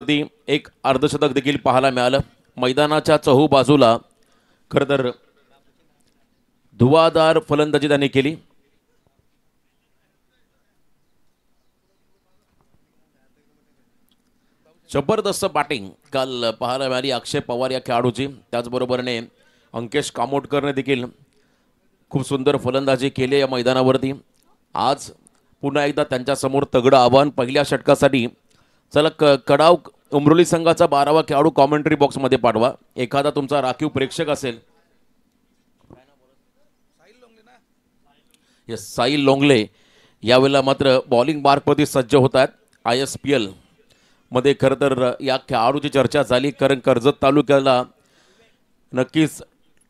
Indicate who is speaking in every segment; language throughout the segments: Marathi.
Speaker 1: एक अर्धशतक देखील पाहायला मिळालं। मैदानाच्या चहू बाजूला खरं तर धुवाधार फलंदाजी त्यांनी केली। जबरदस्त बॅटिंग काल पाहायला मिळाली अक्षय पवार या खेळाडूची। त्याचबरोबरने अंकेश कामोटकरने देखील खूप सुंदर फलंदाजी केली या मैदानावरती। आज पुन्हा एकदा त्यांच्या समोर तगडं आव्हान पहिल्या षटकासाठी। चला कडाव उमरोली संघाचा 12वा खेळाडू कॉमेंट्री बॉक्समध्ये पाठवा। एखादा तुमचा राखीव प्रेक्षक असेल। साहिल लोंगले यावेळेला मात्र बॉलिंग मार्कमध्ये सज्ज होत आहेत। ISPL मध्ये खरं तर या खेळाडूची चर्चा झाली, कारण कर्जत तालुक्याला नक्कीच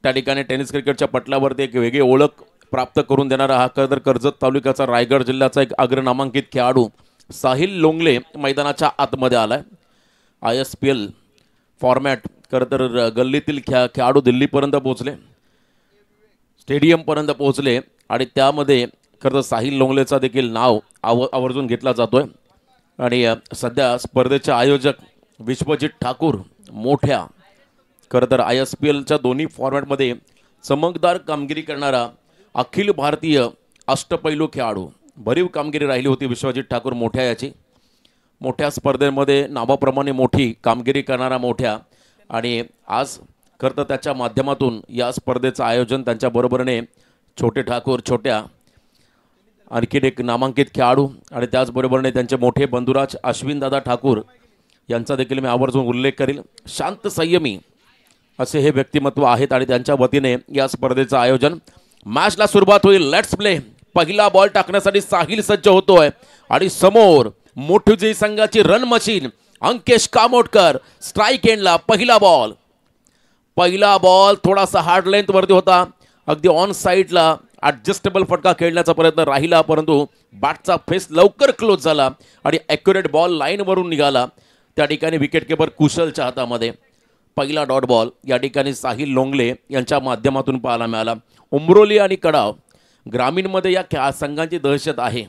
Speaker 1: त्या ठिकाणी टेनिस क्रिकेटच्या पटलावरती एक वेगळी ओळख प्राप्त करून देणारा हा खरं तर कर्जत तालुक्याचा रायगड जिल्ह्याचा एक अग्रनामांकित खेळाडू साहिल लोंगले मैदानाच्या आतमध्ये आलाय। ISPL फॉर्मॅट खरं तर गल्लीतील खेळाडू दिल्लीपर्यंत पोहोचले, स्टेडियमपर्यंत पोहोचले आणि त्यामध्ये खरं तर साहिल लोंगलेचा देखील नाव आवर्जून घेतला जातोय। आणि सध्या स्पर्धेचे आयोजक विश्वजित ठाकूर मोठ्या खरं तर ISPLच्या दोन्ही फॉर्मॅटमध्ये चमकदार कामगिरी करणारा अखिल भारतीय अष्टपैलू खेळाडू, भरीव कामगिरी राहिली होती विश्वजित ठाकूर मोठ्या याची। मोठ्या स्पर्धेमध्ये नावाप्रमाणे मोठी कामगिरी करणारा मोठ्या, आणि आज खरं तर त्याच्या माध्यमातून या स्पर्धेचं आयोजन त्यांच्या बरोबरीने छोटे ठाकूर छोट्या आणखीन एक नामांकित खेळाडू आणि त्याचबरोबरीने त्यांचे मोठे बंधुराज अश्विनदादा ठाकूर यांचा देखील मी आवर्जून उल्लेख करेल। शांत संयमी असे हे व्यक्तिमत्व आहेत आणि त्यांच्या वतीने या स्पर्धेचं आयोजन। मॅचला सुरुवात होईल, लेट्स प्ले। पहिला बॉल टाकण्यासाठी साहिल सज्ज होतोय आणि समोर मोठुजी संघाची run machine Ankesh Kamotkar strike एंडला। पहिला बॉल थोडासा हार्ड लेंथ वरती होता, अगदी ऑन साइडला ॲडजस्टेबल फटका खेळण्याचा प्रयत्न राहिला, परंतु बॅटचा फेस लवकर क्लोज झाला आणि ॲक्युरेट बॉल लाईनवरून निघाला। त्या ठिकाणी विकेट किपर कुशलच्या हातामध्ये पहिला डॉट बॉल या ठिकाणी साहिल लोंगले यांच्या माध्यमातून पाहायला मिळाला। उमरोली आणि कडाव ग्रामीणमध्ये या संघांची दहशत आहे।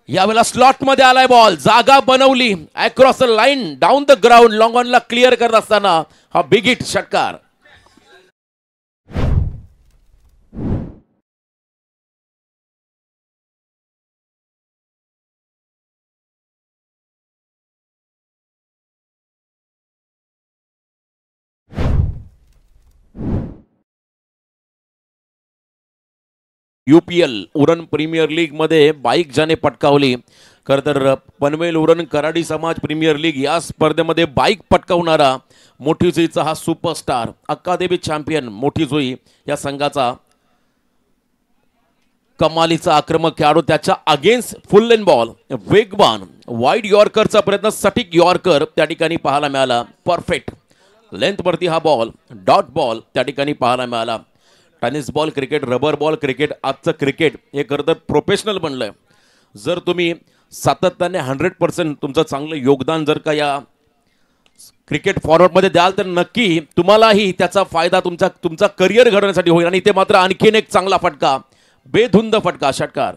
Speaker 1: यावेळेला स्लॉटमध्ये आलाय बॉल, जागा बनवली, across the line down the ground, long ऑनला क्लिअर करत असताना हा बिग हिट षटकार। UPL उरण प्रीमियर लीग मध्ये बाईक ज्याने पटकावली, खरं तर पनवेल उरण कराडी समाज प्रीमियर लीग या स्पर्धेमध्ये बाईक पटकावणारा मोठी जुईचा हा सुपरस्टार अकादमी चॅम्पियन मोठी जुई या संघाचा कमालीचा आक्रमक खेळाडू। त्याच्या अगेन्स्ट फुल लेन बॉल वेगवान वाईड यॉर्करचा प्रयत्न, सटीक यॉर्कर त्या ठिकाणी पाहायला मिळाला। परफेक्ट लेंथ वरती हा बॉल, डॉट बॉल त्या ठिकाणी पाहायला मिळाला। Tennis ball cricket, rubber ball cricket, आजचं क्रिकेट हे खरं तर प्रोफेशनल बनलंय। जर तुम्ही सातत्याने 100% तुमचं चांगलं योगदान जर का या क्रिकेट फॉर्मॅटमध्ये द्याल तर नक्की तुम्हालाही त्याचा फायदा तुमचा करिअर घडवण्यासाठी होईल। आणि इथे मात्र आणखीन एक चांगला फटका, बेधुंद फटका, षटकार।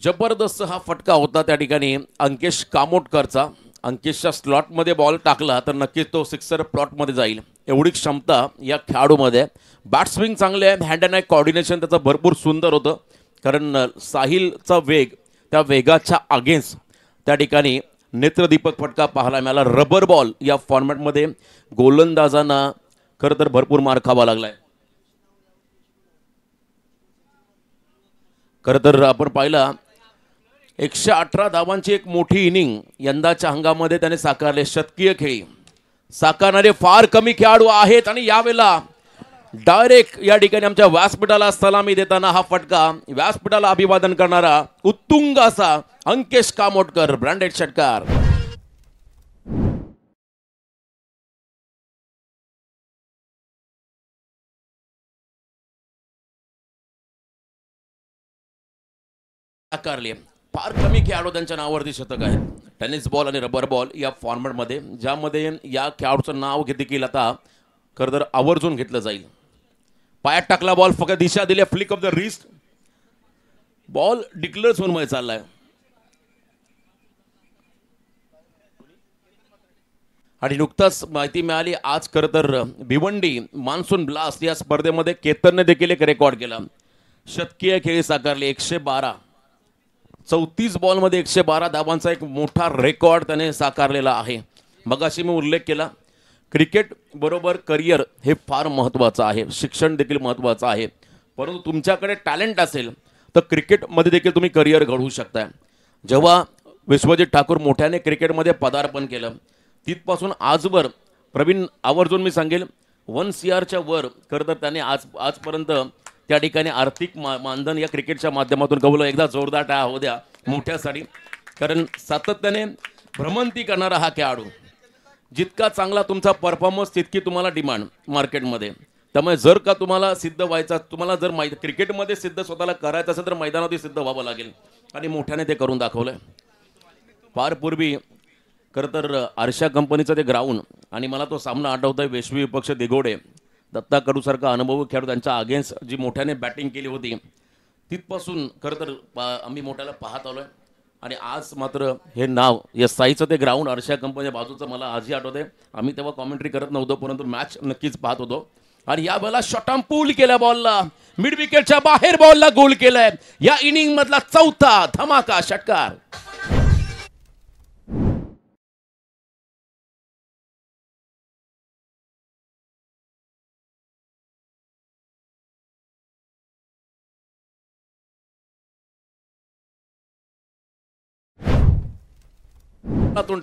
Speaker 1: जबरदस्त हा फटका होता त्या ठिकाणी अंकेश कामोटकरचा। अंकेशच्या स्लॉटमध्ये बॉल टाकला तर नक्कीच तो सिक्सर प्लॉटमध्ये जाईल, एवढी क्षमता या खेळाडूमध्ये। बॅट स्विंग चांगले आहे, हँड अँड आय कॉर्डिनेशन त्याचं भरपूर सुंदर होतं, कारण साहिलचा वेग, त्या वेगाच्या अगेन्स्ट त्या ठिकाणी नेत्रदीपक फटका पाहायला मिळाला। रबर बॉल या फॉर्मॅटमध्ये गोलंदाजांना खरं तर भरपूर मार खावा लागलाय। खरं तर आपण पाहिला 118 धावांची एक मोठी इनिंग यंदाच्या हंगामामध्ये त्याने साकारले। शतकीय खेळी साकारणारे फार कमी खेळाडू आहेत आणि यावेळेला डायरेक्ट या ठिकाणी आमच्या व्यासपीठाला सलामी देताना हा फटका, व्यासपीठाला अभिवादन करणारा उत्तुंग असा अंकेश कामोटकर, ब्रँडेड षटकार। साकारले फार कमी खेळाडू त्यांच्या नावावरती शतक आहेत. टेनिस बॉल आणि रबर बॉल या फॉर्मॅटमध्ये, ज्यामध्ये या खेळाडूचं नाव देखील आता खरं तर आवर्जून घेतलं जाईल. पायात टाकला बॉल, फक्त दिशा दिली, flick of the wrist, ball declare होऊन मध्ये चाललाय. आणि नुकताच माहिती मिळाली आज खरं तर भिवंडी मान्सून ब्लास्ट या स्पर्धेमध्ये केतनने देखील एक रेकॉर्ड केला. शतकीय खेळी साकारली. 112 34 बॉलमध्ये 112 धावांचा एक मोठा रेकॉर्ड त्याने साकारलेला आहे. मगाशी मी उल्लेख केला, क्रिकेट बरोबर करिअर हे फार महत्त्वाचं आहे, शिक्षण देखील महत्त्वाचं आहे. परंतु तुमच्याकडे टॅलेंट असेल तर क्रिकेटमध्ये देखील तुम्ही करिअर घडवू शकता. जेव्हा विश्वजित ठाकूर मोठ्याने क्रिकेटमध्ये पदार्पण केलं तिथपासून आजवर प्रवीण आवर्जून मी सांगेल 1 CRच्या वर खरं तर त्याने आजपर्यंत त्या ठिकाणी आर्थिक मानधन या क्रिकेटच्या माध्यमातून कवलं. एकदा जोरदार टाळ्या होऊ द्या मोठ्यासाठी, कारण सातत्याने भ्रमंती करणारा हा खेळाडू. जितका चांगला तुमचा परफॉर्मन्स तितकी तुम्हाला डिमांड मार्केटमध्ये. त्यामुळे जर का तुम्हाला सिद्ध व्हायचा, तुम्हाला जर क्रिकेटमध्ये सिद्ध स्वतःला करायचं असेल तर मैदानावरती सिद्ध व्हावं लागेल. आणि मोठ्याने ते करून दाखवलंय. फार पूर्वी खरं तर आरशा कंपनीचं ते ग्राउंड, आणि मला तो सामना आठवतोय, वेशवी विपक्ष दिगोडे दत्ता कडूसारखा अनुभवी खेळाडू त्यांच्या अगेन्स्ट जी मोठ्याने बॅटिंग केली होती तिथपासून खरं तर आम्ही मोठ्याला पाहत आलोय. आणि आज मात्र हे नाव या साईचं ते ग्राउंड आरशा कंपनीच्या बाजूचं मला आजही आठवतंय. आम्ही तेव्हा कॉमेंट्री करत नव्हतो, परंतु मॅच नक्कीच पाहत होतो. आणि यावेळेला शॉटम पूल केल्या बॉलला, मिड विकेटच्या बाहेर बॉलला गोल केलाय. या इनिंग मधला चौथा धमाका षटकार.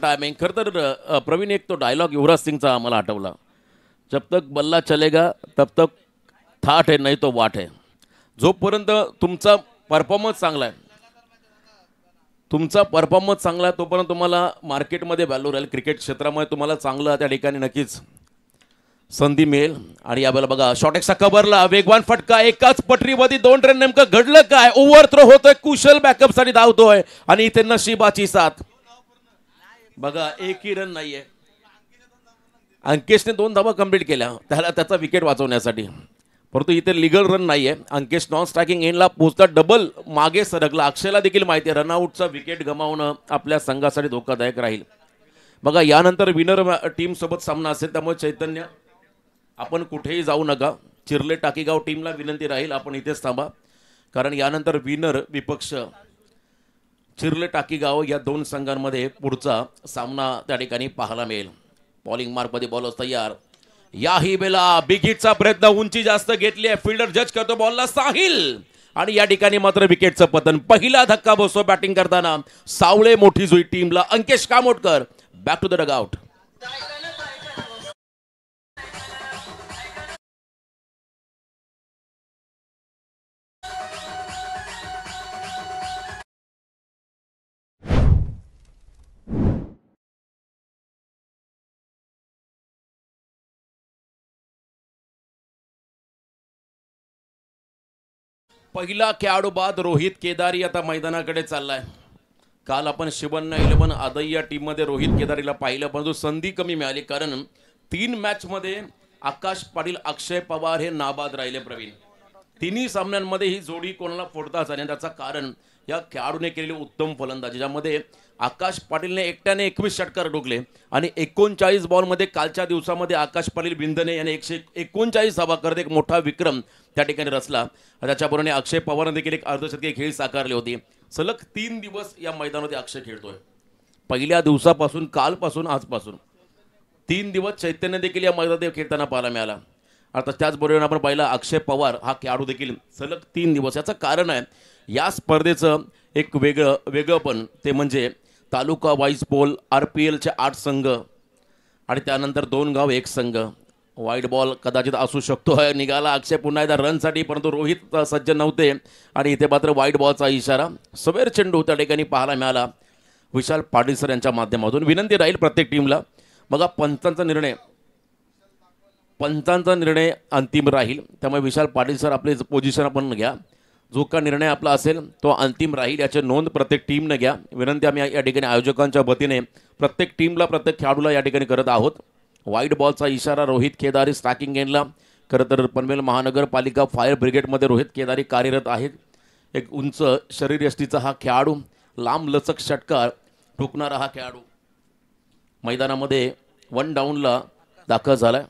Speaker 1: टायमिंग खरं तर प्रवीण एक तो डायलॉग युवराज सिंगचा मला आठवला, जब तक बल्ला चलेगा तब तक थाट है नहीं तो वाट है. जोपर्यंत तुमचा परफॉर्मन्स चांगला आहे, तोपर्यंत तुम्हाला मार्केटमध्ये व्हॅल्यू राहील. क्रिकेट क्षेत्रामध्ये तुम्हाला चांगलं त्या ठिकाणी नक्कीच संधी मिळेल. आणि यावेळेला बघा शॉट एक्सचा कव्हरला वेगवान फटका, एकाच पटरीमध्ये 2 रन. नेमकं घडलं काय? ओव्हर थ्रो होतोय, कुशल बॅकअपसाठी धावतोय आणि इथे नशिबाची साथ. बघा एकही रन नाहीये. अंकेशने 2 धावा कंप्लीट केल्या त्याचा विकेट वाचवण्यासाठी, परंतु इथे लिगल रन नाहीये. अंकेश नॉन स्ट्रायकिंग एंडला पोहोचता डबल मागे सरकला. अक्षयला देखील माहिती आहे रनआउटचा विकेट गमावणं आपल्या संघासाठी धोकादायक राहील. बघा यानंतर विनर टीम सोबत सामना असेल, त्यामुळे चैतन्य आपण कुठेही जाऊ नका. चिर्ले टाकीगाव टीमला विनंती राहील आपण इथेच थांबा, कारण यानंतर विनर विपक्ष चिर्ले टाकीगाव या 2 संघांमध्ये पुढचा सामना त्या ठिकाणी पाहायला मिळेल. बॉलिंग मार्कमध्ये बॉलर्स तयार. याही वेळेला बिग हिटचा प्रयत्न, उंची जास्त घेतली आहे, फिल्डर जज करतो बॉलला साहिल, आणि या ठिकाणी मात्र विकेटचं पतन. पहिला धक्का बसतो बॅटिंग करताना. सावळे मोठी जुई टीमला. Ankesh Kamotkar back to the dugout. पहिला खेळाडू बाद रोहित केदारी आता मैदानाकडे चाललाय. काल आपण शिवन्ना 11 आदई या टीममध्ये रोहित केदारीला पाहिलं, परंतु संधी कमी मिळाली, कारण 3 मॅचमध्ये आकाश पाटील, अक्षय पवार हे नाबाद राहिले. प्रवीण तिन्ही सामन्यांमध्ये ही जोडी कोणाला फोडताच आली. त्याचं कारण या खेळाडूने केलेली उत्तम फलंदाजी, ज्यामध्ये आकाश पाटीलने एकट्याने 21 षटकार ठोकले आणि 39 बॉलमध्ये कालच्या दिवसामध्ये आकाश पाटील बिंदने याने 139 धावा करत एक मोठा विक्रम त्या ठिकाणी रचला. त्याच्याबरोबर अक्षय पवारने देखील एक अर्धशतकीय खेळी साकारली होती. सलग 3 दिवस या मैदानामध्ये अक्षय खेळतोय. पहिल्या दिवसापासून, कालपासून, आजपासून 3 दिवस चैतन्य देखील या मैदानात खेळताना पाहायला मिळाला. आता त्याचबरोबर आपण पाहिला अक्षय पवार हा खेळाडू देखील सलग 3 दिवस. याचं कारण आहे या स्पर्धेचं एक वेगळंपण, ते म्हणजे तालुका वाईज पोल, RPLचे 8 संघ आणि त्यानंतर 2 गाव 1 संघ. वाईड बॉल कदाचित असू शकतो, निघाला अक्षय पुन्हा एकदा रनसाठी, परंतु रोहित सज्ज नव्हते आणि इथे मात्र वाईड बॉलचा इशारा. सवेर चेंडू त्या ठिकाणी पाहायला मिळाला विशाल पाटील सर यांच्या माध्यमातून. विनंती राहील प्रत्येक टीमला, बघा पंचांचा निर्णय अंतिम राहील, त्यामुळे विशाल पाटील सर आपले पोझिशन आपण घ्या. जो का निर्णय आपला असेल तो अंतिम राहील याची नोंद प्रत्येक टीमने घ्या. विनंती आम्ही या ठिकाणी आयोजकांच्या वतीने प्रत्येक टीमला प्रत्येक खेळाडूला या ठिकाणी करत आहोत. वाईट बॉलचा इशारा रोहित केदारी स्ट्रायकिंग एंडला. खरं तर पनवेल महानगरपालिका फायर ब्रिगेडमध्ये रोहित केदारी कार्यरत आहेत. एक उंच शरीरयष्टीचा हा खेळाडू, लांब लचक षटकार ठोकणारा हा खेळाडू मैदानामध्ये 1 डाऊनला दाखल झालाय.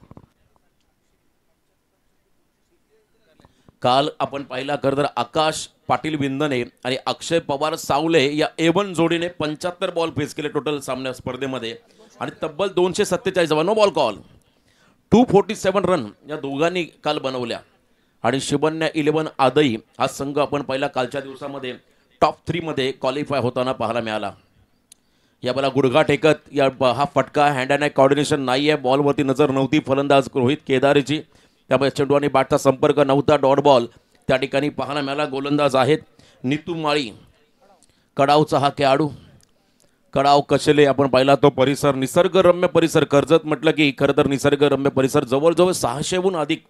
Speaker 1: काल आपण पाहिला खरं तर आकाश पाटील विंदने आणि अक्षय पवार सावले या A1 जोडीने 75 बॉल फेस केले टोटल सामन्या स्पर्धेमध्ये आणि तब्बल 247 नो बॉल कॉल 247 रन या दोघांनी काल बनवल्या. आणि शिवन्या 11 आदई हा संघ आपण पहिला कालच्या दिवसामध्ये टॉप 3 मध्ये क्वालिफाय होताना पाहायला मिळाला. या बॉला गुडघा टेकत या हा फटका हँड अँड आय कॉर्डिनेशन नाही आहे. बॉलवरती नजर नव्हती फलंदाज रोहित केदारीची, त्यामुळे चेंडू आणि बॅटचा संपर्क नव्हता. डॉट बॉल त्या ठिकाणी पाहायला मिळाला. गोलंदाज आहेत नितू माळी, कडावचा हा खेळाडू. कडाव कशेले आपण पाहिला तो परिसर निसर्गरम्य परिसर. कर्जत म्हटलं की खरं तर निसर्गरम्य परिसर. जवळजवळ 600हून अधिक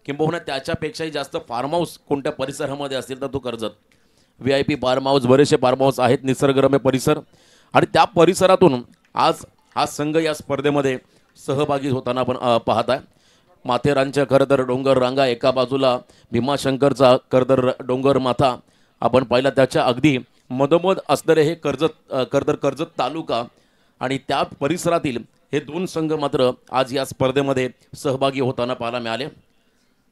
Speaker 1: किंबहुना त्याच्यापेक्षाही जास्त फार्म हाऊस कोणत्या परिसरामध्ये असतील तर तो कर्जत. VIP फार्म हाऊस, बरेचसे फार्म हाऊस आहेत, निसर्गरम्य परिसर. आणि त्या परिसरातून आज हा संघ या स्पर्धेमध्ये सहभागी होताना आपण पाहत आहे. माथेरानच्या खरं तर डोंगर रांगा, एका बाजूला भीमाशंकरचा खरं तर डोंगर माथा आपण पाहिला, त्याच्या अगदी मधोमध असणारे हे कर्जत तालुका आणि त्या परिसरातील हे 2 संघ मात्र आज या स्पर्धेमध्ये सहभागी होताना पाहायला मिळाले.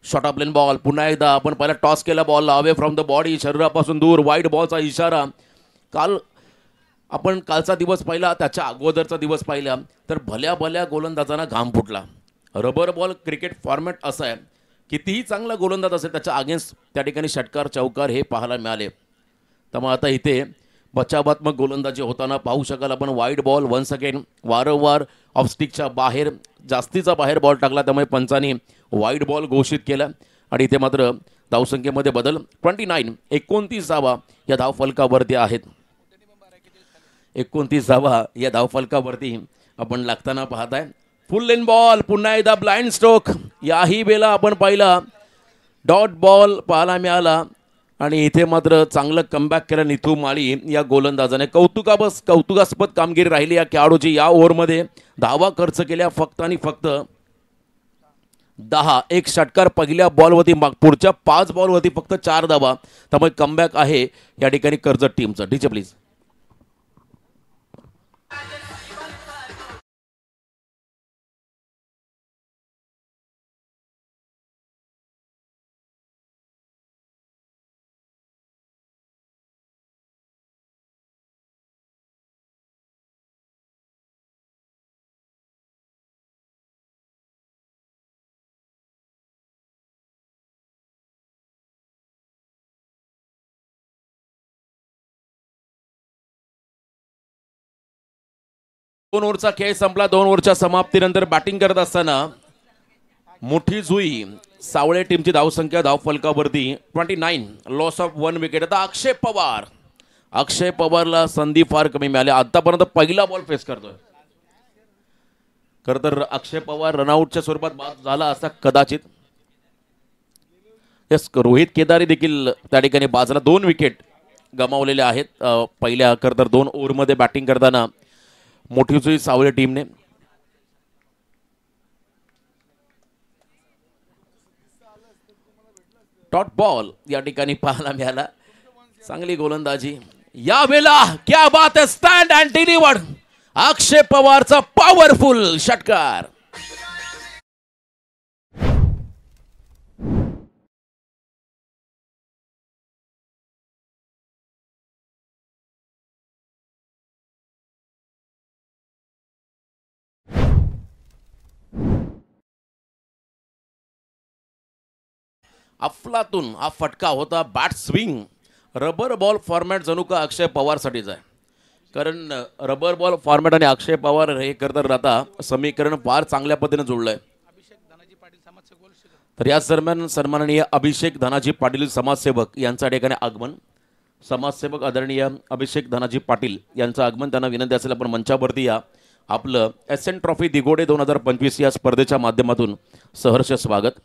Speaker 1: शॉर्ट ऑफ लेन बॉल पुन्हा एकदा आपण पहिला टॉस केला ball away from the body, शरीरापासून दूर. वाईट बॉलचा इशारा. काल आपण कालचा दिवस पाहिला, त्याच्या अगोदरचा दिवस पाहिला तर भल्या भल्या गोलंदाजांना घाम फुटला. रबर बॉल क्रिकेट फॉर्मॅट असा आहे, कितीही चांगला गोलंदाज असेल त्याच्या अगेन्स्ट त्या ठिकाणी षटकार चौकार हे पाहायला मिळाले. त्यामुळे आता इथे बचावात्मक गोलंदाजी होताना पाहू शकाल आपण. वाईट बॉल वन्स अगेन, वारंवार ऑफस्टिकच्या बाहेर जास्तीचा बाहेर बॉल टाकला, त्यामुळे पंचांनी वाईट बॉल घोषित केला. आणि इथे मात्र धावसंख्येमध्ये बदल. 29 धावा या धावफलकावरती आहेत. 29 धावा या धावफलकावरती आपण लागताना पाहताय. फुल लेन बॉल पुन्हा एकदा ब्लाइंड स्ट्रोक. याही वेळेला आपण पाहिला डॉट बॉल पाहायला मिळाला. आणि इथे मात्र चांगलं कमबॅक केलं नितू माळी या गोलंदाजाने. कौतुकास्पद कामगिरी राहिली या खेळाडूची. या ओव्हरमध्ये धावा खर्च केल्या फक्त आणि फक्त 10. एक षटकार पहिल्या बॉलवरती, पुढच्या 5 बॉलवरती फक्त 4 धावा. त्यामुळे कमबॅक आहे या ठिकाणी कर्जत टीमचं. DJ please. दोन ओव्हरचा खेळ संपला. 2 ओव्हरच्या समाप्तीनंतर बॅटिंग करत असताना मोठी जुई सावळे टीमची धावसंख्या धावफलकावरती 29, लॉस ऑफ 1 विकेट. आता अक्षय पवारला संधी फार कमी मिळाली. आतापर्यंत पहिला बॉल फेस करतोय. खरं तर अक्षय पवार रनआउटच्या स्वरूपात बाद झाला असता कदाचित. यस, रोहित केदारी देखील त्या ठिकाणी बाजूला 2 विकेट गमावलेले आहेत पहिल्या खरं तर 2 ओव्हरमध्ये बॅटिंग करताना मोठी जुई सावळे टीमने. डॉट बॉल या ठिकाणी पाहायला मिळाला. चांगली गोलंदाजी या वेळेला. क्या बात है, स्टँड अँड डिलिव्हर्ड. अक्षय पवारचा पॉवरफुल षटकार. अफलातून हा फटका होता. Bat swing. Rubber ball format जणू का अक्षय पवारसाठीच आहे. कारण रबर बॉल फॉर्मॅट आणि अक्षय पवार हे करतात आता समीकरण फार चांगल्या पद्धतीने जुळलंय. तर या दरम्यान सन्माननीय अभिषेक धनाजी पाटील समाजसेवक यांच्या ठिकाणी आगमन. समाजसेवक आदरणीय अभिषेक धनाजी पाटील यांचं आगमन. त्यांना विनंती असेल आपण मंचावरती या. आपलं SN ट्रॉफी दिगोडे 2025 या स्पर्धेच्या माध्यमातून सहर्ष स्वागत.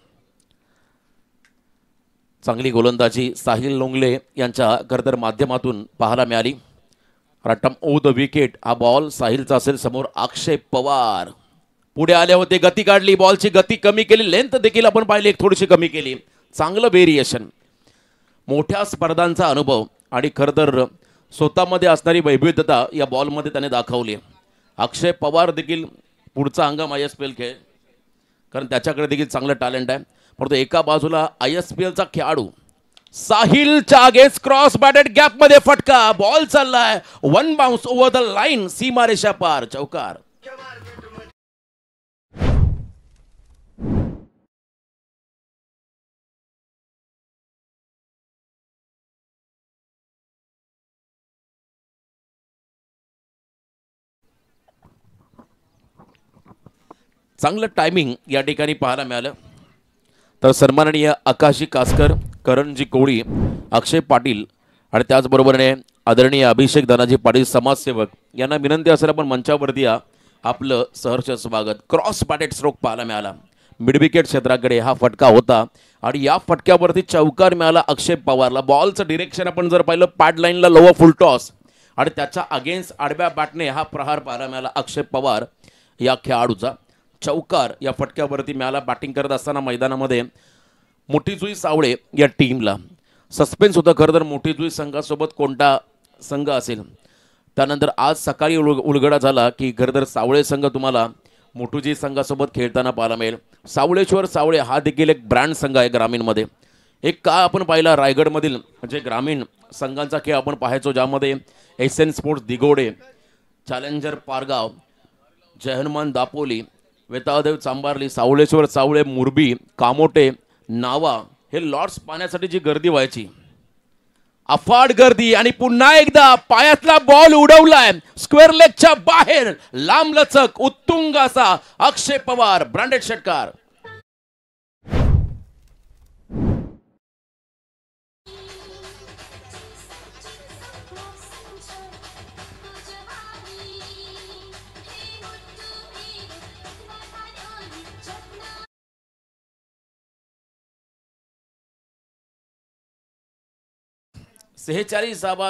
Speaker 1: चांगली गोलंदाजी साहिल लोंगले यांच्या खरतर माध्यमातून पाहायला मिळाली. रटम ओ द विकेट. हा बॉल साहिलचा असेल. समोर अक्षय पवार पुढे आले होते, गती काढली, बॉलची गती कमी केली, लेंथ देखील आपण पाहिली एक थोडीशी कमी केली. चांगलं व्हेरिएशन, मोठ्या स्पर्धांचा अनुभव आणि खरं तर स्वतःमध्ये असणारी वैविध्यता या बॉलमध्ये त्याने दाखवली. अक्षय पवार देखील पुढचा हंगाम ISPL खेळ, कारण त्याच्याकडे देखील चांगलं टॅलेंट आहे. परंतु एका बाजूला ISPLचा खेळाडू साहिलच्या अगेन्स्ट क्रॉस बॅटेड गॅप मध्ये फटका, बॉल चाललाय one bounce over the line, सीमारेषा पार, चौकार. चांगलं टायमिंग या ठिकाणी पाहायला मिळालं. तर सन्माननीय आकाशी कासकर, करणजी कोळी, अक्षय पाटील आणि त्याचबरोबरने आदरणीय अभिषेक धनाजी पाटील समाजसेवक यांना विनंती असेल आपण मंचावरती या. आपलं सहर्ष स्वागत. क्रॉस बॅटेड स्ट्रोक पाहायला मिळाला, मिड विकेट क्षेत्राकडे हा फटका होता आणि या फटक्यावरती चौकार मिळाला अक्षय पवारला. बॉलचं डिरेक्शन आपण जर पाहिलं पॅड लाईनला लोअर फुल टॉस आणि त्याच्या अगेन्स्ट आडव्या बॅटने हा प्रहार पाहायला मिळाला अक्षय पवार या खेळाडूचा. चौकार या फटक्यावरती मिळाला. बॅटिंग करत असताना मैदानामध्ये मोठीजुई सावळे या टीमला सस्पेन्स होतं. खरं तर मोठीजुई संघासोबत कोणता संघ असेल. त्यानंतर आज सकाळी उलगडा झाला की खरं तर सावळे संघ तुम्हाला मोठूजी संघासोबत खेळताना पाहायला मिळेल. सावळेश्वर सावळे हा देखील एक ब्रँड संघ आहे ग्रामीणमध्ये. एक का आपण पाहिला रायगडमधील म्हणजे ग्रामीण संघांचा खेळ आपण पाहायचो, ज्यामध्ये SN स्पोर्ट्स दिगोडे, चॅलेंजर पारगाव, जय हनुमान दापोली, वेताळदेव चांबारली, सावळेश्वर सावळे, मुरबी, कामोटे, नावा हे लॉर्ड्स पाहण्यासाठी जी गर्दी व्हायची, अफाट गर्दी. आणि पुन्हा एकदा पायातला बॉल उडवलाय स्क्वेअर लेगच्या बाहेर, लांब लचक उत्तुंग असा अक्षय पवार ब्रँडेड षटकार.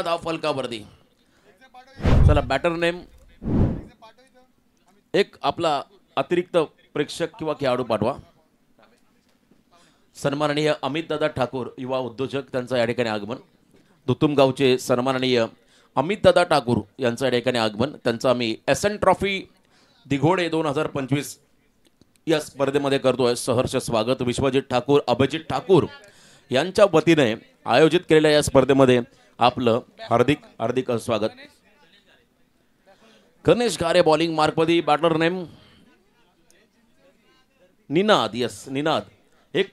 Speaker 1: धाव फलकावरती. चला बॅटर नेम एक आपला अतिरिक्त प्रेक्षक किंवा खेळाडू पाठवा. सन्माननीय अमित दादा ठाकूर युवा उद्योजक, त्यांचं या ठिकाणी आगमन. दुतुम गावचे सन्माननीय अमित दादा ठाकूर यांचं या ठिकाणी आगमन. त्यांचं आम्ही SN ट्रॉफी दिघोडे 2025 या स्पर्धेमध्ये करतोय सहर्ष स्वागत. विश्वजित ठाकूर, अभिजित ठाकूर यांच्या वतीने आयोजित केलेल्या या स्पर्धेमध्ये आपलं हार्दिक हार्दिक स्वागत. गणेश घारे बॉलिंग मार्कमध्ये. Batter name Ninad. Yes Ninad. एक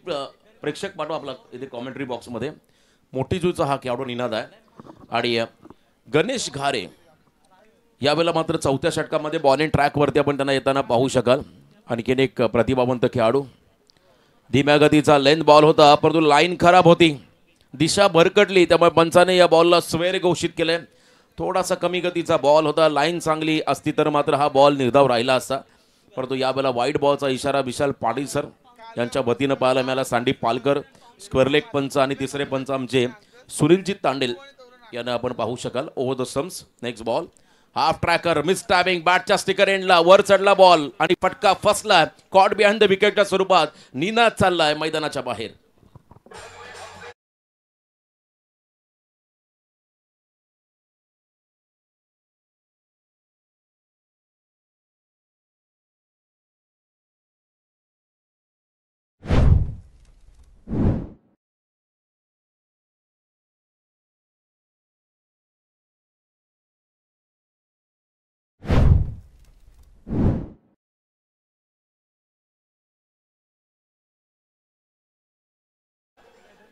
Speaker 1: प्रेक्षक पाठवा आपला इथे कॉमेंट्री बॉक्समध्ये. मोठीजूचा हा खेळाडू निनाद आहे. आणि गणेश घारे यावेळेला मात्र चौथ्या षटकामध्ये बॉलिंग ट्रॅकवरती आपण त्यांना येताना पाहू शकाल. आणखीन एक प्रतिभावंत खेळाडू. धीम्या गतीचा लेंथ बॉल होता, परंतु लाईन खराब होती, दिशा भरकटली, त्यामुळे पंचाने या बॉलला स्वेर घोषित केले. थोडासा कमी गतीचा बॉल होता, लाईन चांगली असती तर मात्र हा बॉल निर्धाव राहिला असता. परंतु यावेळेला वाईट बॉलचा इशारा विशाल पाटील सर यांच्या वतीनं पाहायला मिळाला. सांडी पालकर स्क्वेअर लेग पंच आणि तिसरे पंच आमचे सुनीलजी तांडेल यांना आपण पाहू शकाल. Over the stumps. Next ball half tracker, miss tabbing, बॅटच्या स्टिकर एंडला वर चढला बॉल आणि फटका फसला. कॉट बिहाइंड द विकेटच्या स्वरूपात निनाद चाललाय मैदानाच्या बाहेर.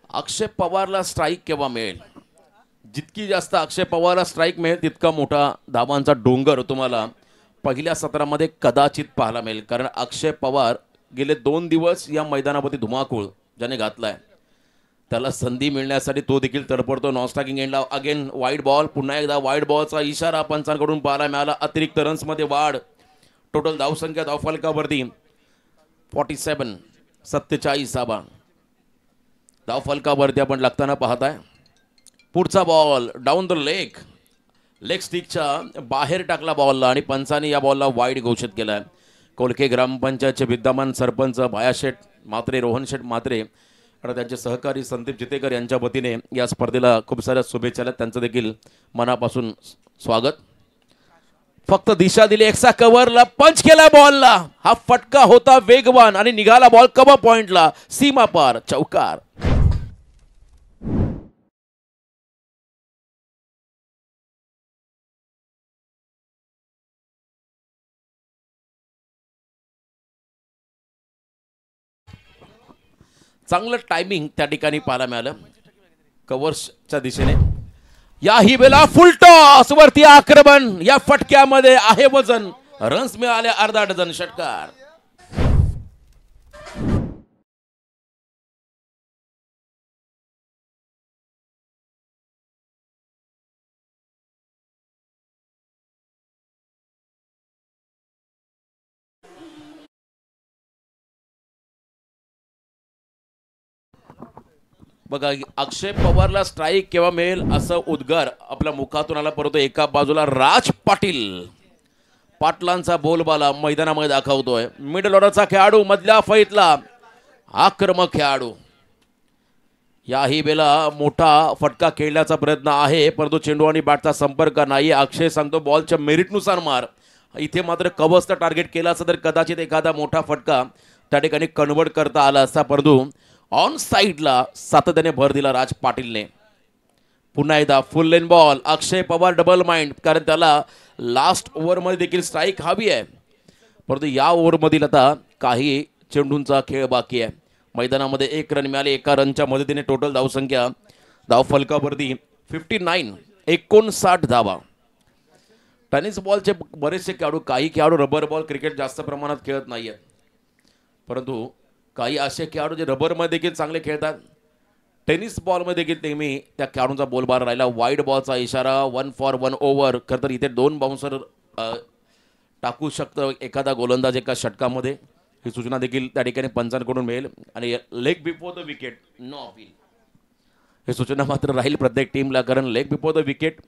Speaker 1: अक्षय पवारला स्ट्राईक केव्हा मिळेल? जितकी जास्त अक्षय पवारला स्ट्राईक मिळेल तितका मोठा धावांचा डोंगर तुम्हाला पहिल्या सत्रामध्ये कदाचित पाहायला मिळेल. कारण अक्षय पवार गेले 2 दिवस या मैदानावरती धुमाकूळ ज्याने घातलाय, त्याला संधी मिळण्यासाठी तो देखील तडपडतो. नॉन स्ट्रायकिंग एंडला अगेन वाईड बॉल. पुन्हा एकदा वाईड बॉलचा इशारा पंचांकडून पाहायला मिळाला. अतिरिक्त रन्समध्ये वाढ. टोटल धावसंख्या धावफलकावरती 47 47 धावा. धाव फलकावरती आपण लागताना पाहताय. पुढचा बॉल डाऊन द लेग स्टिकच्या बाहेर टाकला बॉलला आणि पंचाने या बॉलला वाईड घोषित केलाय. कोलके ग्रामपंचायतचे विद्यमान सरपंच भायाशेठ म्हात्रे, रोहनशेठ म्हात्रे आणि त्यांचे सहकारी संदीप जितेकर यांच्या वतीने या स्पर्धेला खूप साऱ्या शुभेच्छा आहेत. त्यांचं देखील मनापासून स्वागत. फक्त दिशा दिली, एक्सा कव्हरला पंच केला बॉलला. हा फटका होता वेगवान आणि निघाला बॉल कव्हर पॉइंटला, सीमा पार, चौकार. चांगलं टायमिंग त्या ठिकाणी पाहायला मिळालं कव्हर्सच्या दिशेने. याही वेळेला फुल टॉस वरती आक्रमण, या फटक्यामध्ये आहे वजन. रन्स मिळाले अर्धा डझन, षटकार. बघा, अक्षय पवारला स्ट्राईक केव्हा मिळेल असं उद्गार आपल्या मुखातून आला, परंतु एका बाजूला राज पाटलांचा बोलबाला मैदानामध्ये दाखवतोय. मिडल ऑर्डरचा खेळाडू, मधल्या फळीतला आक्रमक खेळाडू. याही वेळेला मोठा फटका खेळण्याचा प्रयत्न आहे, परंतु चेंडू आणि बॅटचा संपर्क नाही. अक्षय सांगतो बॉलच्या मेरिटनुसार मार. इथे मात्र कव्हर्सचं टार्गेट केलं असं तर कदाचित एखादा मोठा फटका त्या ठिकाणी कन्वर्ट करता आला असता, परंतु ऑन साईडला सातत्याने भर दिला राज पाटीलने. पुन्हा एकदा फुल लेन बॉल. अक्षय पवार डबल माइंड, कारण त्याला लास्ट ओव्हरमध्ये देखील स्ट्राईक हवी आहे, परंतु या ओव्हरमधील आता काही चेंडूंचा खेळ बाकी आहे. मैदानामध्ये 1 रन मिळाले. एका रनच्या मदतीने टोटल धावसंख्या धाव फलकावरती 59, 59 धावा. टेनिस बॉलचे बरेचसे खेळाडू, काही खेळाडू रबर बॉल क्रिकेट जास्त प्रमाणात खेळत नाही आहेत, परंतु काही असे खेळाडू जे रबरमध्ये देखील चांगले खेळतात, टेनिस बॉलमध्ये देखील नेहमी त्या खेळाडूंचा बोलबार राहिला. वाईड बॉलचा इशारा, 1 फॉर 1 ओव्हर. खरं तर इथे 2 बाउन्सर टाकू शकतं एखादा गोलंदाज एका षटकामध्ये, ही सूचना देखील त्या ठिकाणी पंचांकडून मिळेल. आणि leg before the wicket, no appeal, ही सूचना मात्र राहील प्रत्येक टीमला, कारण लेग बिफोर द विकेट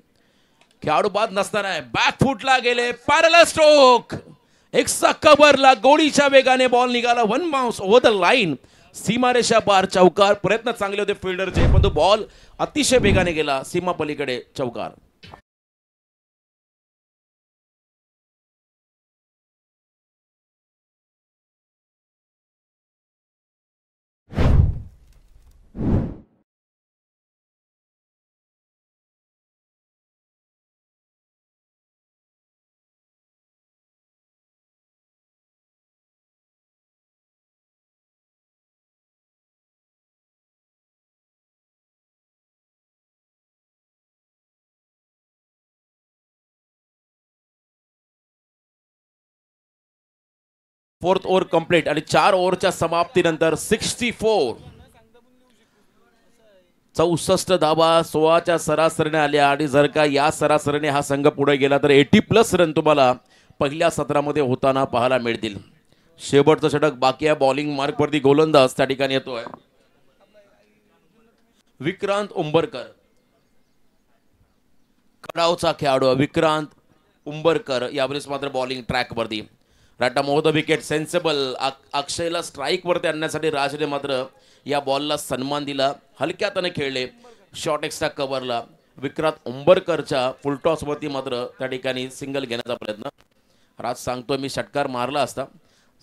Speaker 1: खेळाडू बाद नसताना बॅक फुटला गेले, पॅरलल स्ट्रोक. एक्सा कव्हरला गोळीच्या वेगाने बॉल निघाला, 1 बाउन्स ओव्हर द लाईन, सीमारेषा पार, चौकार. प्रयत्न चांगले होते फिल्डरचे, परंतु बॉल अतिशय वेगाने गेला सीमा पलीकडे, चौकार. फोर्थ ओव्हर कंप्लीट आणि 4 ओव्हरच्या समाप्तीनंतर 64, 64 धावा 16च्या सरासरीने आल्या. आणि जर का या सरासरीने हा संघ पुढे गेला तर 80+ रन तुम्हाला पहिल्या सत्रामध्ये होताना पाहायला मिळतील. शेवटचं षटक बाकी आहे. बॉलिंग मार्कवरती गोलंदाज त्या ठिकाणी येतोय विक्रांत उंबरकर, कडावचा खेळाडू विक्रांत उंबरकर. यावेळेस मात्र बॉलिंग ट्रॅकवरती. राटा मोह द विकेट, सेन्सेबल. अक्षयला स्ट्राईक वरती आणण्यासाठी राजने मात्र या बॉलला सन्मान दिला, हलक्यातने खेळले. शॉर्ट एक्स्ट्रा कव्हरला विक्रांत उंबरकरच्या फुलटॉस वरती मात्र त्या ठिकाणी सिंगल घेण्याचा प्रयत्न. राज सांगतोय मी षटकार मारला असता,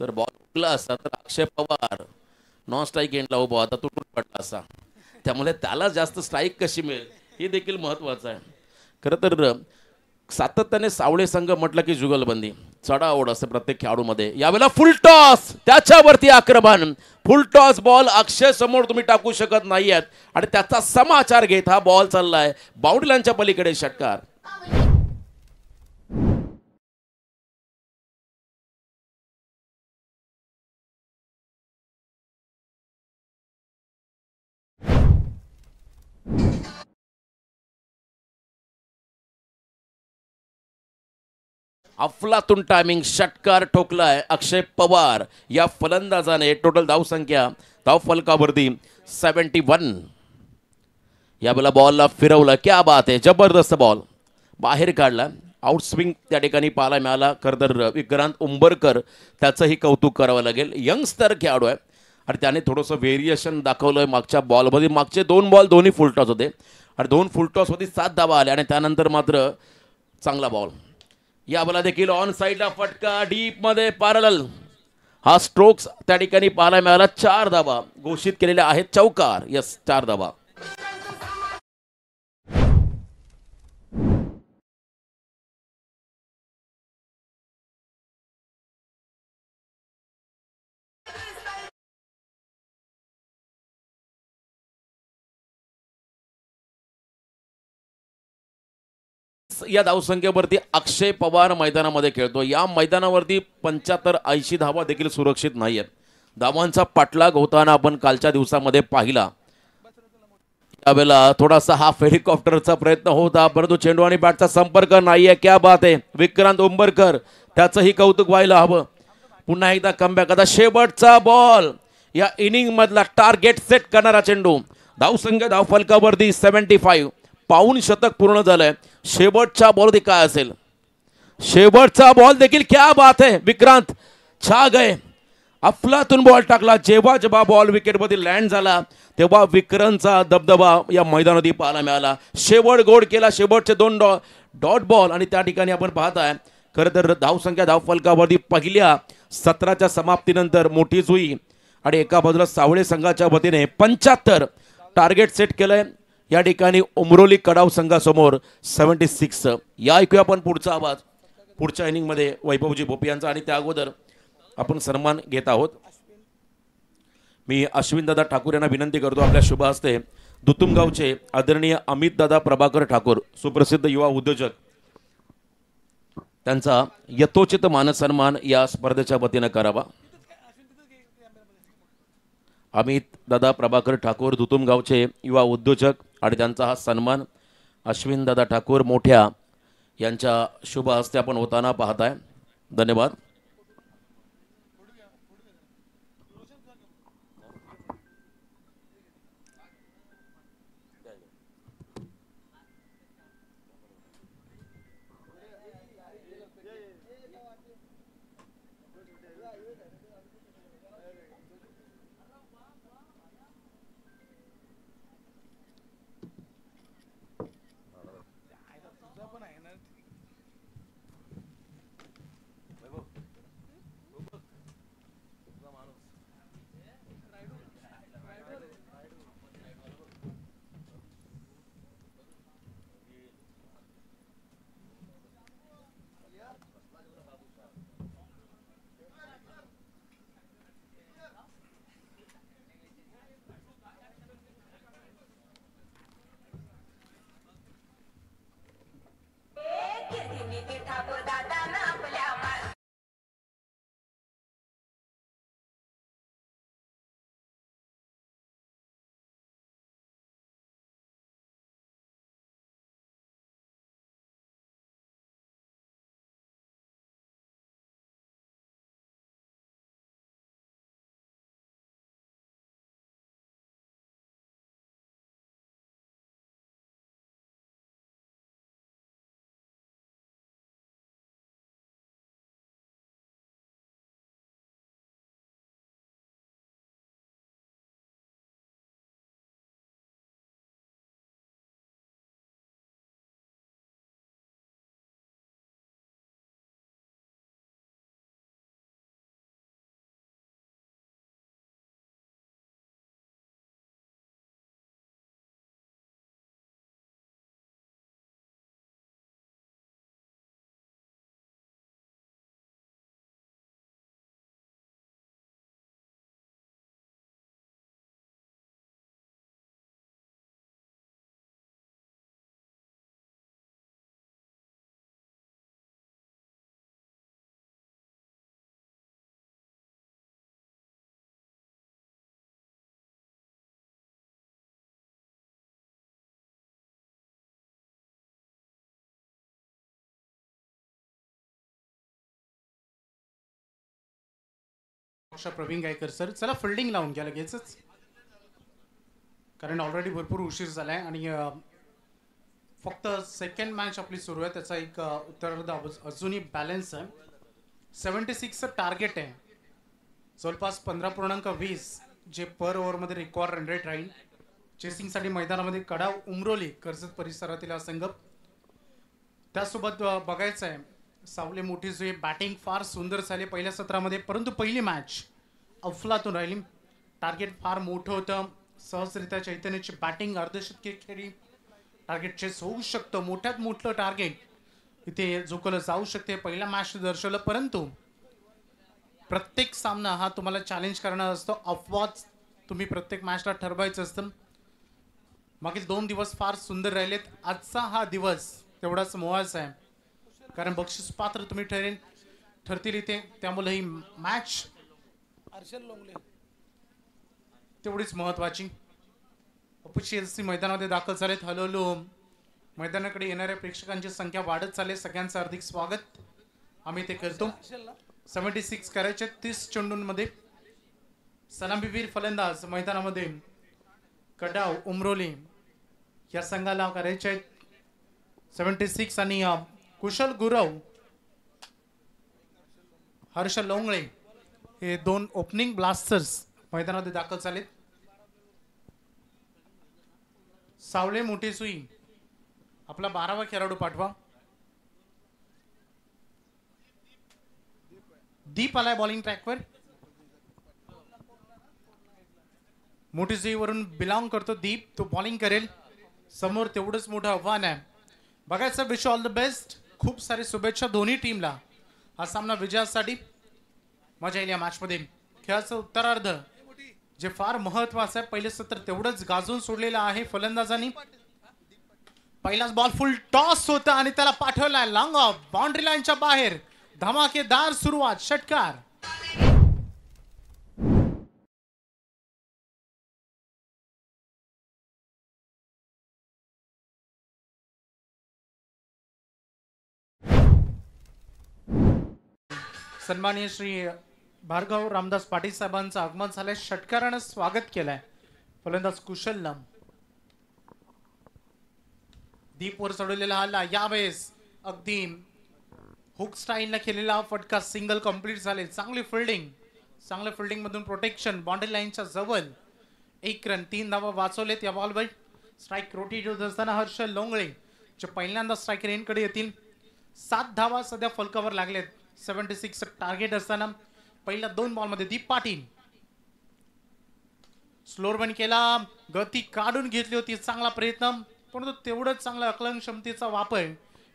Speaker 1: जर बॉल उठला असता तर अक्षय पवार नॉन स्ट्राईक एंडला उभा होता, तुटून पडला असता. त्यामुळे त्याला जास्त स्ट्राईक कशी मिळेल हे देखील महत्त्वाचं आहे. खरं तर सातत्याने सावळे संघ म्हटलं की जुगलबंदी, चढाओढ असते प्रत्येक खेळाडूमध्ये. यावेळेला फुल टॉस, त्याच्यावरती आक्रमण. फुल टॉस बॉल अक्षय समोर तुम्ही टाकू शकत नाहीयेत आणि त्याचा समाचार घेत हा बॉल चाललाय बाउंड्री लाईनच्या पलीकडे, षटकार. अफलातून टायमिंग षटकार ठोकलाय अक्षय पवार या फलंदाजाने. टोटल धावसंख्या धाव फलकावरती 71. यावेळेला बॉलला फिरवलं, क्या बात आहे, जबरदस्त बॉल बाहेर काढला. आउटस्विंग त्या ठिकाणी पाहायला मिळाला. खरं तर विक्रांत उंबरकर त्याचंही कौतुक करावं लागेल. यंगस्टर खेळाडू आहे आणि त्याने थोडंसं व्हेरिएशन दाखवलं मागच्या बॉलमध्ये. मागचे 2 बॉल दोन्ही फुलटॉस होते आणि 2 फुलटॉसमध्ये 7 धावा आल्या आणि त्यानंतर मात्र चांगला बॉल. या बॉलला देखील ऑन साईडला फटका डीपमध्ये पॅरलल. हा स्ट्रोक्स त्या ठिकाणी पाहायला मिळाला. 4 धावा घोषित केलेल्या आहेत. चौकार, यस 4 धावा. या धावसंख्येवरती अक्षय पवार मैदानामध्ये खेळतो. या मैदानावरती 75-80 धावा देखील सुरक्षित नाही आहेत. धावांचा पाठलाग होताना आपण कालच्या दिवसामध्ये पाहिला. यावेळेला थोडासा हाफ हेलिकॉप्टरचा प्रयत्न होता परंतु चेंडू आणि बॅटचा संपर्क नाहीये. क्या बात आहे, विक्रांत उंबरकर त्याचंही कौतुक व्हायला हवं. पुन्हा एकदा कमबॅक. आता शेवटचा बॉल या इनिंग मधला टार्गेट सेट करणारा चेंडू. धावसंख्या धाव फलकावरती 75. पाऊण शतक पूर्ण झालंय. शेवटच्या बॉल काय असेल, शेवटचा बॉल देखील क्या बात आहे, विक्रांत छा गए. अफलातून बॉल टाकला. जेव्हा जेव्हा बॉल विकेटमध्ये लँड झाला तेव्हा विक्रांतचा दबदबा या मैदानात पाहायला मिळाला. शेवट गोड केला. शेवटचे 2 डॉट बॉल आणि त्या ठिकाणी आपण पाहताय खरं तर धावसंख्या धाव फलकावरती पहिल्या सत्राच्या समाप्तीनंतर मोठी जुई आणि एका बाजूला सावळे संघाच्या वतीने 75 टार्गेट सेट केलंय. या ठिकाणी उमरोली कडाव संघासमोर 76. या ऐकूया आपण पुढचा आवाज पुढच्या इनिंगमध्ये वैभवजी भोपी यांचा. आणि त्या अगोदर आपण सन्मान घेत आहोत. मी अश्विनदादा ठाकूर यांना विनंती करतो आपल्या शुभ हस्ते दुतुमगावचे आदरणीय अमितदादा प्रभाकर ठाकूर सुप्रसिद्ध युवा उद्योजक त्यांचा यथोचित मानसन्मान या स्पर्धेच्या वतीनं करावा. अमित दादा प्रभाकर ठाकूर दुतुमगावचे युवा उद्योजक आणि त्यांचा हा सन्मान अश्विन दादा ठाकूर मोठ्या यांच्या शुभ हस्ते आपण होताना पाहताय. धन्यवाद.
Speaker 2: प्रवीण गायकर सर, चला फिल्डिंग लावून घ्या लगेचच, कारण ऑलरेडी भरपूर उशीर झालाय आणि फक्त सेकंड मॅच आपली सुरू आहे, त्याचा एक उत्तरार्ध अजूनही बॅलन्स आहे. 76चं टार्गेट आहे, जवळपास 15.20 जे पर ओव्हरमध्ये रिक्वायर रन रेट राहील. चेसिंगसाठी मैदानामध्ये कडाव उमरोली कर्जत परिसरातील हा संघ. त्यासोबत बघायचं आहे सावले मोठी जे बॅटिंग फार सुंदर झाले पहिल्या सत्रामध्ये, परंतु पहिली मॅच अफलातून राहिली. टार्गेट फार मोठं होतं, सहजरित्या चैतन्याची बॅटिंग अर्धशतकी खेळी, टार्गेट चेस होऊ शकतं, मोठ्यात मोठं टार्गेट इथे झुकलं जाऊ शकते. पहिल्या मॅच दर्शवलं, परंतु प्रत्येक सामना हा तुम्हाला चॅलेंज करणार असतो. अपवाद तुम्ही प्रत्येक मॅचला ठरवायचं असतं. मागील 2 दिवस फार सुंदर राहिलेत, आजचा हा दिवस तेवढाच मोहाचा आहे, कारण बक्षीस पात्र तुम्ही ठरतील इथे. त्यामुळे ही मॅच तेवढीच महत्वाची. अपचेसी मैदानामध्ये दाखल झालेत. हळूहळू मैदानाकडे येणाऱ्या प्रेक्षकांची संख्या वाढत चालली. सगळ्यांचं हार्दिक स्वागत आम्ही ते करतो. 76 करायचे 30 चेंडूंमध्ये. सलामीवीर फलंदाज मैदानामध्ये कडाव उमरोली या संघाला करायचे आहेत 76 आणि कुशल गुरव हर्ष लोंगळे हे 2 ओपनिंग ब्लास्टर्स मैदानामध्ये दाखल झालेत. सावले मोठी सुई आपला 12वा खेळाडू पाठवा. दीप आलाय बॉलिंग ट्रॅकवर. मोठी सुई वरून बिलॉंग करतो दीप, तो बॉलिंग करेल. समोर तेवढंच मोठं आव्हान आहे. बघायचं. विश ऑल द बेस्ट, खूप सारी शुभेच्छा दोन्ही टीमला हा सामना विजयासाठी. मजा येईल या मॅच मध्ये. खेळाचं उत्तरार्ध जे फार महत्वाचं आहे, पहिले सत्र तेवढंच गाजून सोडलेलं आहे फलंदाजांनी. पहिलाच बॉल फुल टॉस होता आणि त्याला पाठवलाय लॉंग ऑफ, बाउंड्री लाईनच्या बाहेर. धमाकेदार सुरुवात, षटकार. सन्माननीय श्री भार्गव रामदास पाटील साहेबांचं आगमन झालंय. षटकारानं स्वागत केलंय फलंदाज कुशलनं. दीपवर चढवलेला हल्ला यावेळेस अगदी हुक स्टाईलला केलेला फटका सिंगल कंप्लीट झाले. चांगली फिल्डिंग, चांगल्या फिल्डिंग मधून प्रोटेक्शन, बाउंड्री लाईनच्या जवळ 1 रन, 3 धावा वाचवलेत या बॉलवर. स्ट्राईक रोटेट होत असताना हर्ष लोंगळे जे पहिल्यांदा स्ट्राईक रेंजकडे येतील. 7 धावा सध्या फलकावर लागलेत. 76 टार्गेट असताना पहिल्या 2 बॉलमध्ये दीप पाटील स्लोअर वन केला, गती काढून घेतली होती. चांगला प्रयत्न, परंतु तेवढंच चांगला आकलन क्षमतेचा वापर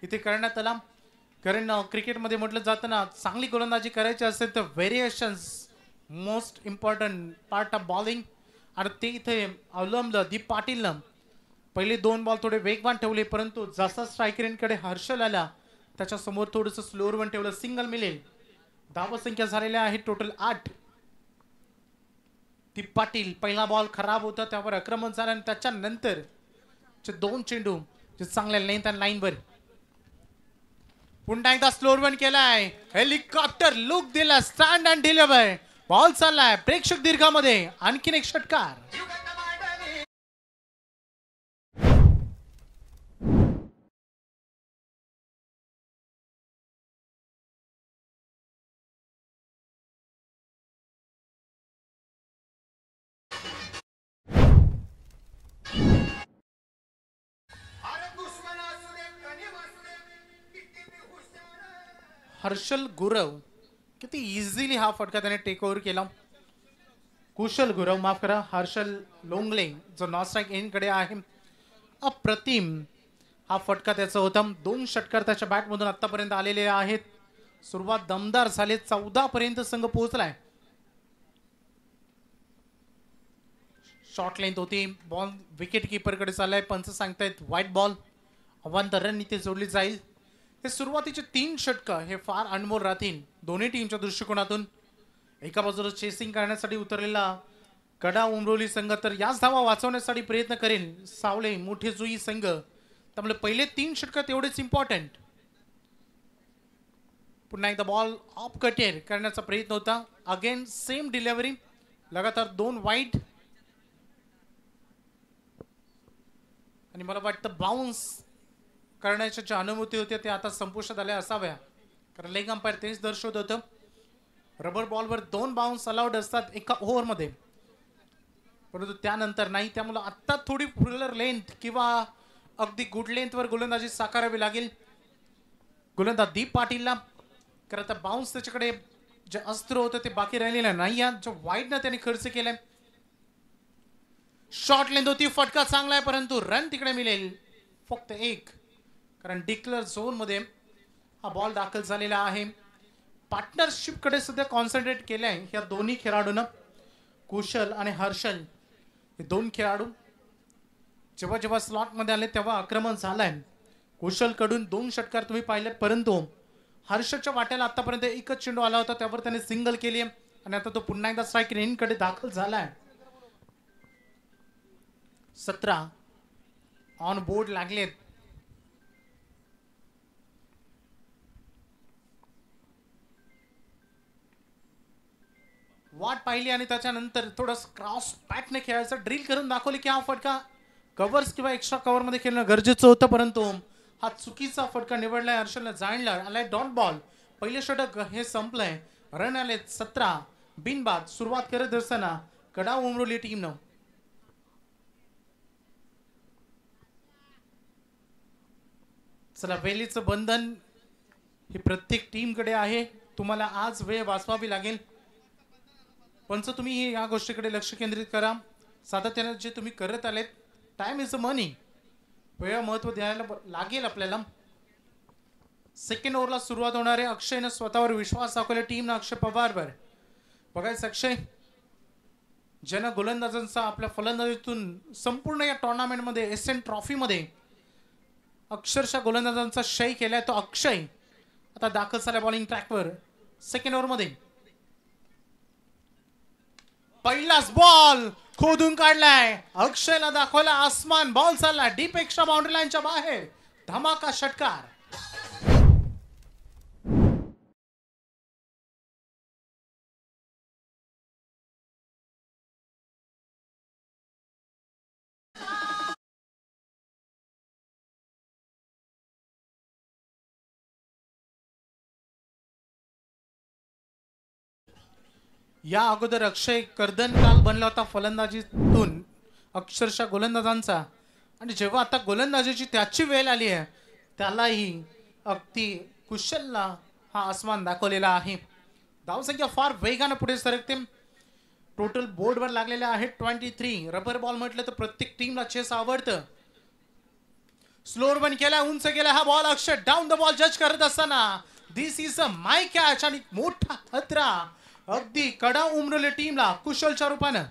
Speaker 2: इथे करण्यात आला. कारण क्रिकेटमध्ये म्हटलं जातं ना, चांगली गोलंदाजी करायची असेल तर variations most important part of bowling, आणि ते इथे अवलंबलं. दीप पाटीलनं पहिले 2 बॉल थोडे वेगवान ठेवले, परंतु जसा स्ट्राईक रेंजकडे हर्षल आला त्याच्या समोर थोडंसं स्लोअर वन ठेवलं. सिंगल मिळेल. धावा संख्या झालेल्या आहे टोटल 8. दीप पाटील पहिला बॉल खराब होता, त्यावर आक्रमण झालं आणि त्याच्यानंतर 2 चेंडू जे चांगल्या लेंथ आणि लाईनवर. पुन्हा एकदा स्लोअर वन केलाय, हेलिकॉप्टर लुक दिला, स्टँड अँड डिलिव्हर. बॉल चाललाय प्रेक्षक दीर्घामध्ये. आणखीन एक षटकार. हर्षल गुरव किती इझिली हा फटका त्याने टेक ओव्हर केला. कुशल गुरव, माफ करा, हर्षल लोंगले जो नॉन स्ट्राईक एंड कडे आहे. अप्रतिम हा फटका त्याचा होता. 2 षटकार त्याच्या बॅट मधून आतापर्यंत आलेले आहेत. सुरुवात दमदार झाली. 14 पर्यंत संघ पोहोचलाय. शॉर्ट लेंथ होती. बॉल विकेट कीपर कडे चाललाय. पंच सांगतायत व्हाईट बॉल. अवांतर रन इथे जोडली जाईल. हे सुरुवातीचे 3 षटकार हे फार अनमोल राहतील दोन्ही टीमच्या दृष्टिकोनातून. एका बाजूला चेसिंग करण्यासाठी उतरलेला कडा उमरोली संघ तर याच धावा वाचवण्यासाठी प्रयत्न करेल सावले मोठे जुई संघ. त्यामुळे पहिले 3 षटकार तेवढेच इम्पॉर्टंट. पुन्हा एकदा बॉल ऑफ कटेर करण्याचा प्रयत्न होता. अगेन सेम डिलिव्हरी, लगातार 2 वाईड. आणि मला वाटतं बाउन्स करण्याच्या ज्या अनुभूती होत्या ते आता संपुष्टात आल्या असाव्या, कारण लेग अंपायर तेच दर्शवत होतं. रबर बॉलवर 2 बाउन्स अलाउड असतात एका ओव्हरमध्ये, परंतु त्यानंतर नाही. त्यामुळे आत्ता थोडी फुलर लेंथ किंवा अगदी गुड लेंथवर गोलंदाजी साकारावी लागेल गोलंदाज दीप पाटीलला, कारण आता बाउन्स त्याच्याकडे जे अस्त्र होतं ते बाकी राहिलेलं नाही. जो वाईडनं त्याने खर्च केलाय. शॉर्ट लेंथ होती, फटका चांगला आहे, परंतु रन तिकडे मिळेल फक्त 1, कारण डिक्लेअर झोन मध्ये हा बॉल दाखल झालेला आहे. पार्टनरशिप कडे सुद्धा कॉन्सन्ट्रेट केलंय या दोन्ही खेळाडूंना. कुशल आणि हर्षल हे 2 खेळाडू जेव्हा जेव्हा स्लॉट मध्ये आले तेव्हा आक्रमण झालंय. कुशल कडून 2 षटकार तुम्ही पाहिले, परंतु हर्षलच्या वाट्याला आतापर्यंत एकच चेंडू आला होता, त्यावर त्याने सिंगल केली आणि आता तो पुन्हा एकदा स्ट्राईक रेंज कडे दाखल झालाय. 17 ऑन बोर्ड लागलेत. वाट पाहिली आणि त्याच्यानंतर थोडं क्रॉस पॅटने खेळायचं ड्रिल करून दाखवली की हा फटका कव्हर्स किंवा एक्स्ट्रा कव्हर मध्ये खेळणं गरजेचं होतं, परंतु हा चुकीचा फटका निवडलाय. हर्षलने जाणलं आलाय डॉट बॉल. पहिले षटक हे संपलंय. रन आले 17 बिनबाद. सुरुवात करत असताना कडा उमरवली टीमनं. चला, वेलीचं बंधन हे प्रत्येक टीम कडे आहे. तुम्हाला आज वेळ वाचवावी लागेल, पंच तुम्ही या गोष्टीकडे लक्ष केंद्रित करा. सातत्याने जे तुम्ही करत आलेत, टाइम इज अ मनी, वेळ महत्व द्यायला लागेल आपल्याला. सेकंड ओव्हरला सुरुवात होणार आहे. अक्षयनं स्वतःवर विश्वास दाखवला टीमनं अक्षय पवारवर. बघायचं अक्षय ज्यानं गोलंदाजांचा आपल्या फलंदाजीतून संपूर्ण या टुर्नामेंट मध्ये एसएन ट्रॉफी मध्ये अक्षरशः गोलंदाजांचा शय केलाय, तो अक्षय आता दाखल झाला बॉलिंग ट्रॅकवर. सेकंड ओव्हर मध्ये पहिलाच बॉल खोदून काढलाय. अक्षयला दाखवला आसमान, बॉल चालला डीप एक्स्ट्रा बाउंड्री लाईनच्या बाहेर. धमाका षटकार. या अगोदर अक्षय कर्दनकाल बनला होता फलंदाजीतून अक्षरशः गोलंदाजांचा, आणि जेव्हा आता गोलंदाजीची त्याची वेळ आली आहे त्यालाही अगदी कुशलला हा आसमान दाखवलेला आहे. धावसंख्या फार वेगाने पुढे सरकते. टोटल बोर्डवर लागलेले आहे 23. रबर बॉल म्हटलं तर प्रत्येक टीमला चेस आवडतं. स्लोअर बन केला, उंच गेला हा ball. Akshay down the ball जज करत असताना दिस इज अ माय कॅच, आणि मोठा खतरा अगदी कडा उमरवले टीमला कुशलच्या रूपानं.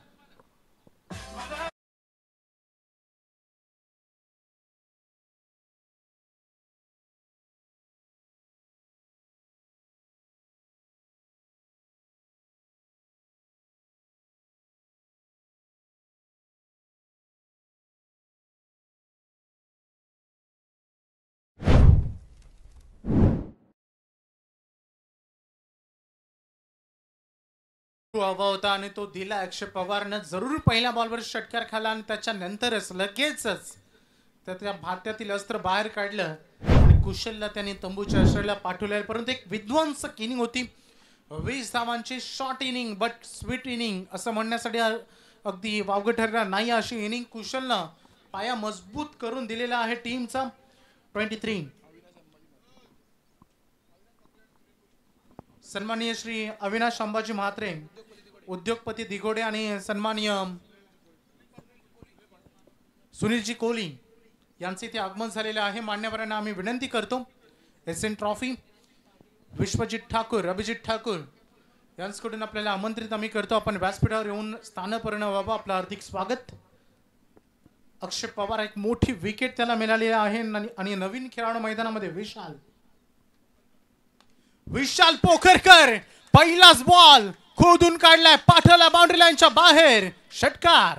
Speaker 2: हवा होता आणि तो दिला. अक्षय पवारनं जरूर पहिल्या बॉलवर षटकार खाला आणि त्याच्यानंतरच लगेचच त्या भात्यातील अस्त्र बाहेर काढलं आणि कुशलला त्याने तंबूच्या आश्रयाला पाठवले. परंतु एक विध्वंसक इनिंग होती. 20 धावांची short inning but sweet inning असं म्हणण्यासाठी अगदी वावगं ठरणार नाही अशी इनिंग कुशलनं पाया मजबूत करून दिलेला आहे टीमचा. 23. सन्माननीय श्री अविनाश अंबाजी म्हात्रे, उद्योगपती दिघोडे, आणि सन्माननीय सुनीलजी कोहली यांचे इथे आगमन झालेले आहे. मान्यवरांना आम्ही विनंती करतो, एसएन ट्रॉफी विश्वजित ठाकूर, अभिजित ठाकूर यांच्याकडून आपल्याला आमंत्रित आम्ही करतो. आपण व्यासपीठावर येऊन स्थानपर्ण व्हावं. आपलं हार्दिक स्वागत. अक्षय पवार एक मोठी विकेट त्याला मिळालेली आहे आणि नवीन खेळाडू मैदानामध्ये विशाल पोखरकर पहिलाच बॉल खोदून काढलाय, पाठवला बाउंड्री लाईनच्या बाहेर. षटकार.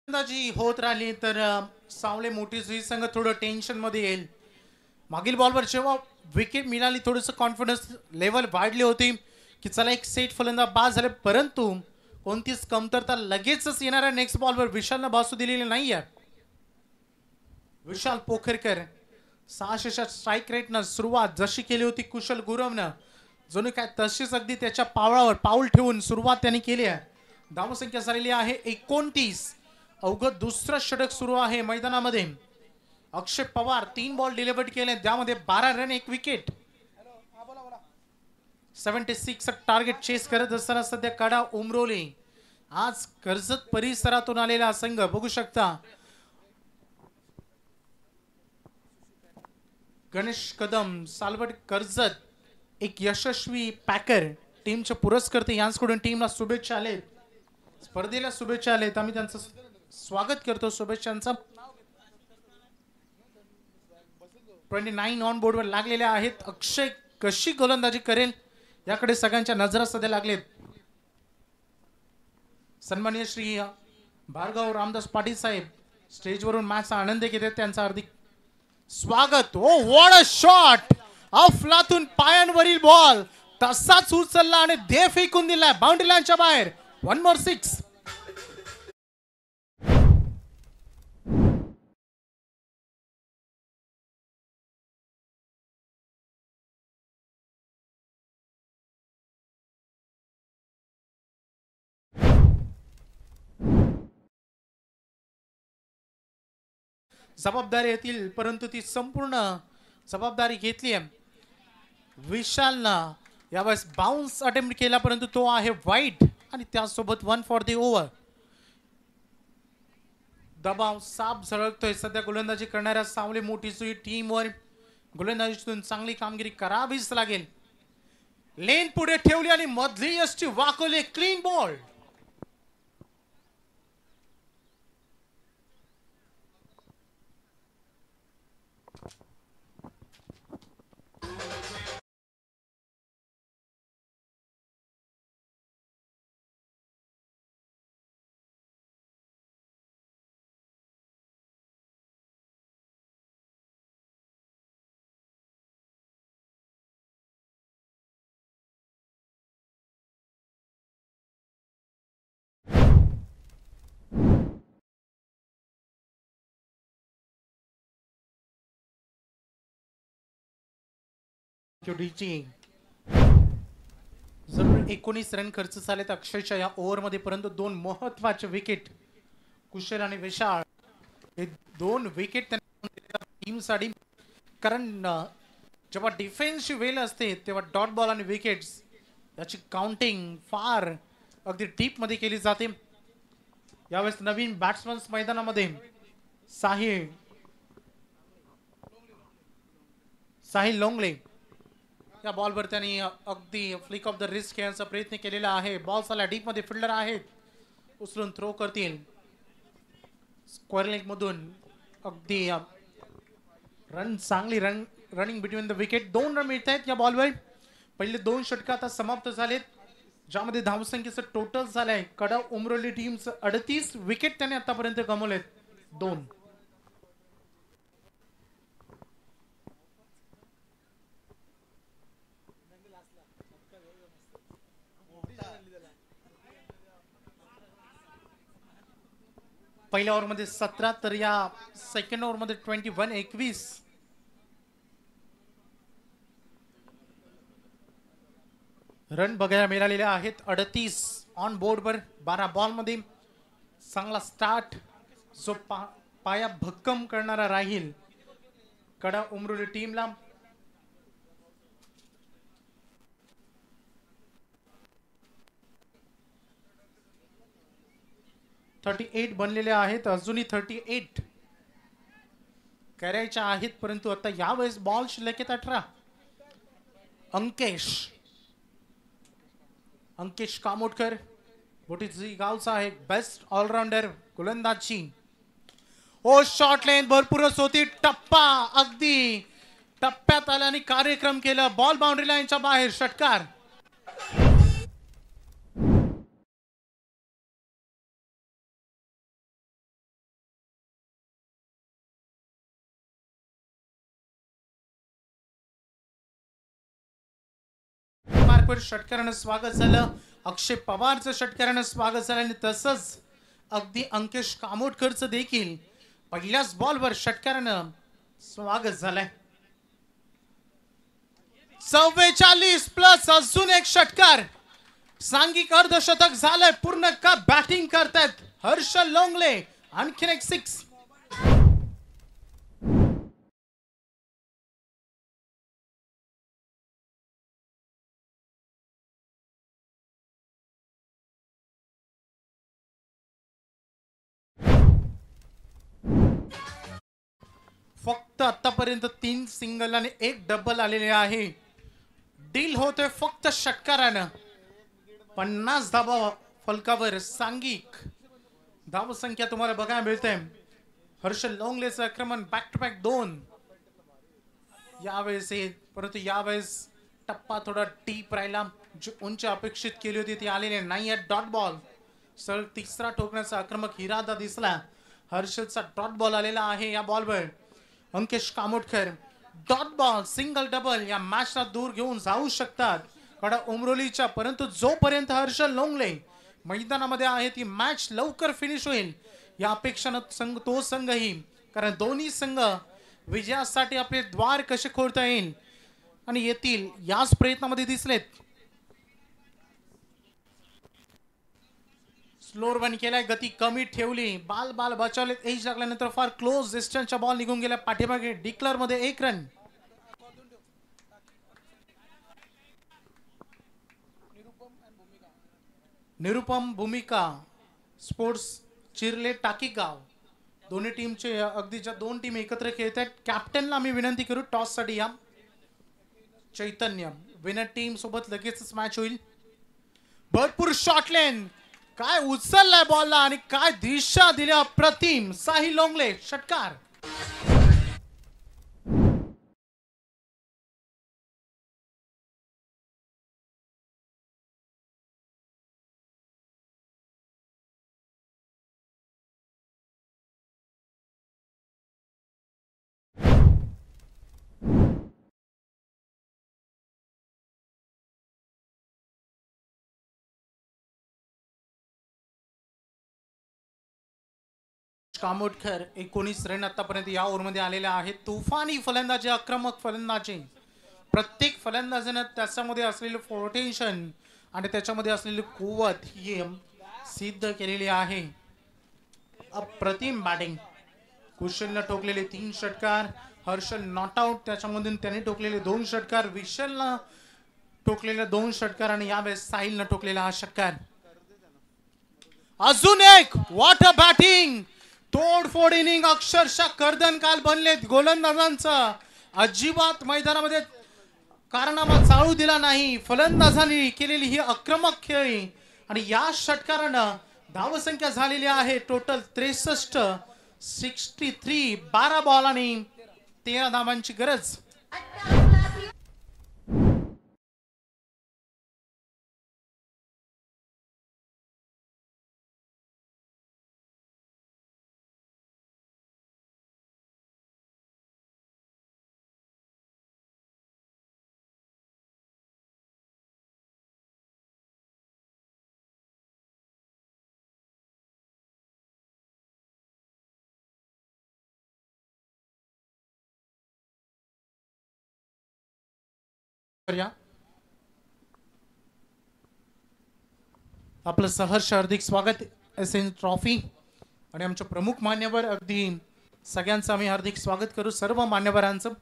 Speaker 2: गोलंदाजी होत राहिली तर सावळे मोठी सुई संघ थोडं टेन्शन मध्ये येईल. मागील बॉलवर जेव्हा विकेट मिळाली थोडंसं कॉन्फिडन्स लेवल वाढली होती की चला एक सेट फलंदाज बाद झाले, परंतु कोणतीच कमतरता लगेचच येणाऱ्या नेक्स्ट बॉलवर विशालनं बासू दिलेली नाहीये. विशाल पोखरकर 600च्या स्ट्राईक रेटनं सुरुवात जशी केली होती कुशल गुरवनं जणू काय तशीच अगदी त्याच्या पावलावर पाऊल ठेवून सुरुवात त्यांनी केली आहे. धावसंख्या झालेली आहे 29. अवघड दुसरं षटक सुरू आहे मैदानामध्ये. अक्षय पवार 3 बॉल डिलिव्हर्ड केले, त्यामध्ये 12 रन 1 विकेट. 76 टार्गेट चेस करत असताना सध्या कडा उमरोली आज कर्जत परिसरातून आलेला संघ बघू शकता. गणेश कदम सालवड कर्जत एक यशस्वी पॅकर टीमचे पुरस्कर्ते यांच्याकडून टीमला शुभेच्छा आलेत, स्पर्धेला शुभेच्छा आलेत. आम्ही त्यांचं स्वागत करतो शुभेच्छांचं. 29 ऑन बोर्डवर लागलेले आहेत. अक्षय कशी गोलंदाजी करेल याकडे सगळ्यांच्या नजरा सध्या लागलेत. सन्माननीय श्री भार्गव रामदास पाटील साहेब स्टेजवरून मॅचचा आनंद घेत आहेत, त्यांचा हार्दिक स्वागत. ओ व्हॉट अ शॉट! अफलातून पायांवरील बॉल तसाच उचलला आणि दे फेकून दिलाय बाउंड्री लाईनच्या बाहेर. 1 मोर 6. जबाबदारी येतील, परंतु ती संपूर्ण जबाबदारी घेतली आहे विशालनं. यावेळेस बाउन्स अटेम्प्ट केला, परंतु तो आहे वाईट आणि त्यासोबत 1 फॉर द ओव्हर. दबाव साफ झळकतोय सध्या गोलंदाजी करणाऱ्या सावली मोठी सुई टीमवर. गोलंदाजीतून चांगली कामगिरी करावीच लागेल. लेन पुढे ठेवली आणि मधली यष्टी वाकवली. Clean ball. जरूर 19 रन खर्च झालेत अक्षयच्या या ओव्हर मध्ये, परंतु 2 महत्वाचे विकेट कुशल आणि विशाल हे 2 विकेट टीमसाठी. कारण जेव्हा डिफेन्सची वेळ असते तेव्हा डॉट बॉल आणि विकेट्स याची काउंटिंग फार अगदी डीप मध्ये केली जाते. यावेळेस नवीन बॅट्समन मैदानामध्ये साहिल लोंगले या बॉलवर त्यांनी अगदी फ्लिक ऑफ द रिस्ट खेळण्याचा प्रयत्न केलेला आहे. बॉल साला डीप मध्ये फिल्डर आहेत, उचलून थ्रो करतील. स्क्वेअर लेग मधून अगदी रन चांगली running between the wicket. 2 run मिळत आहेत या बॉलवर. पहिले 2 षटक आता समाप्त झालेत, ज्यामध्ये धावसंख्येचं टोटल झालंय कडा उमरोली टीमचं 38 विकेट त्याने आतापर्यंत गमावलेत 2. पहिल्या ओव्हर मध्ये 17 तर या सेकंड ओव्हर मध्ये 21 रन बघायला मिळालेले आहेत. 38 ऑन बोर्डवर 12 बॉल मध्ये. चांगला स्टार्ट जो पाया भक्कम करणारा राहील कडा उमरोली टीमला. $38 बनलेले आहेत, अजूनही 38 करायच्या आहेत, परंतु आता यावेळेस बॉल शिल्लक आहेत 18. अंकेश कामोडकर बोटीची गावचा आहे, बेस्ट ऑलराऊंडर गोलंदाजी. ओ शॉर्ट लेन भरपूरच होती, टप्पा अगदी टप्प्यात आला आणि कार्यक्रम केला. बॉल बाउंड्री लाईनच्या बाहेर, षटकार. बॅकवर्ड षटकारानं स्वागत झालं. अक्षय पवारचं षटकारानं स्वागत झालं आणि तसंच अगदी अंकेश कामोटकरचं देखील पहिल्याच बॉलवर षटकारानं स्वागत झालंय. 44 प्लस अजून एक षटकार. सांघिक अर्धशतक झालंय पूर्ण का बॅटिंग करतायत हर्षल लोंगले. आणखीन एक 6. फक्त आतापर्यंत 3 सिंगल आणि 1 डबल आलेले आहे. डील होते फक्त षटकारानं. 50 धावा फलकावर सांघिक धावसंख्या तुम्हाला बघायला मिळते. हर्षल लोंगलेचं आक्रमण बॅक टू बॅक 2 यावेळेस परंतु यावेळेस टप्पा थोडा टीप राहिला. जी उंची अपेक्षित केली होती ती आलेली नाही आहे. डॉट बॉल सर तिसरा ठोकण्याचा आक्रमक इरादा दिसला. हर्षलचा डॉट बॉल आलेला आहे. या बॉलवर Ankesh Kamotkar dot ball single double या मॅचला दूर घेऊन जाऊ शकतात कडा उमरोलीच्या. परंतु जोपर्यंत हर्षल लोंगले मैदानामध्ये आहे ती मॅच लवकर फिनिश होईल या अपेक्षानं तो संघही, कारण दोन्ही संघ विजयासाठी आपले द्वार कसे खोलता येईल आणि येतील याच प्रयत्नामध्ये दिसलेत. स्लोअर वन केलाय, गती कमी ठेवली, बाल बचावले. एज लागल्यानंतर फार क्लोज डिस्टन्सचा बॉल निघून गेला पाठीमागे. डिक्लर मध्ये 1 रन. निरुपम भूमिका स्पोर्ट्स चिरले टाकीगाव दोन्ही टीमचे अगदी ज्या 2 टीम एकत्र खेळत आहेत. कॅप्टनला आम्ही विनंती करू टॉस साठी या. चैतन्य विनर टीम सोबत लगेचच मॅच होईल. भरपूर शॉट लेन काय उचललाय बॉलला आणि काय दिशा दिल्या अप्रतिम. साहिल लोंगले षटकार. कामोटकर 19 रन आतापर्यंत या ओव्हरमध्ये आलेले आहेत. तुफानी फलंदाजी, आक्रमक फलंदाजी. प्रत्येक फलंदाजाने त्याच्यामध्ये असलेले पोटेन्शियल आणि त्याच्यामध्ये असलेली कुवत ही सिद्ध केलेली आहे. अप्रतिम बॅटिंग. कुशलने ठोकलेले 3 षटकार. हर्षल नॉट आउट त्याच्यामधून त्याने ठोकलेले 2 षटकार. विशालनं ठोकलेले 2 षटकार आणि यावेळेस साहिलनं ठोकलेला हा षटकार. अजून एक. What a batting. तोडफोड इनिंग. अक्षरशः कर्दनकाल बनलेत गोलंदाजांचा. अजिबात मैदानामध्ये कारनामा चालू दिला नाही. फलंदाजांनी केलेली ही आक्रमक खेळी आणि या षटकारानं धावसंख्या झालेली आहे टोटल 63. 63. 12 बॉल आणि 13 धावांची गरज. आपलं सहर्ष हार्दिक स्वागत एसएन ट्रॉफी आणि आमचे प्रमुख मान्यवर अगदी सगळ्यांचं आम्ही हार्दिक स्वागत करू. सर्व मान्यवरांचं.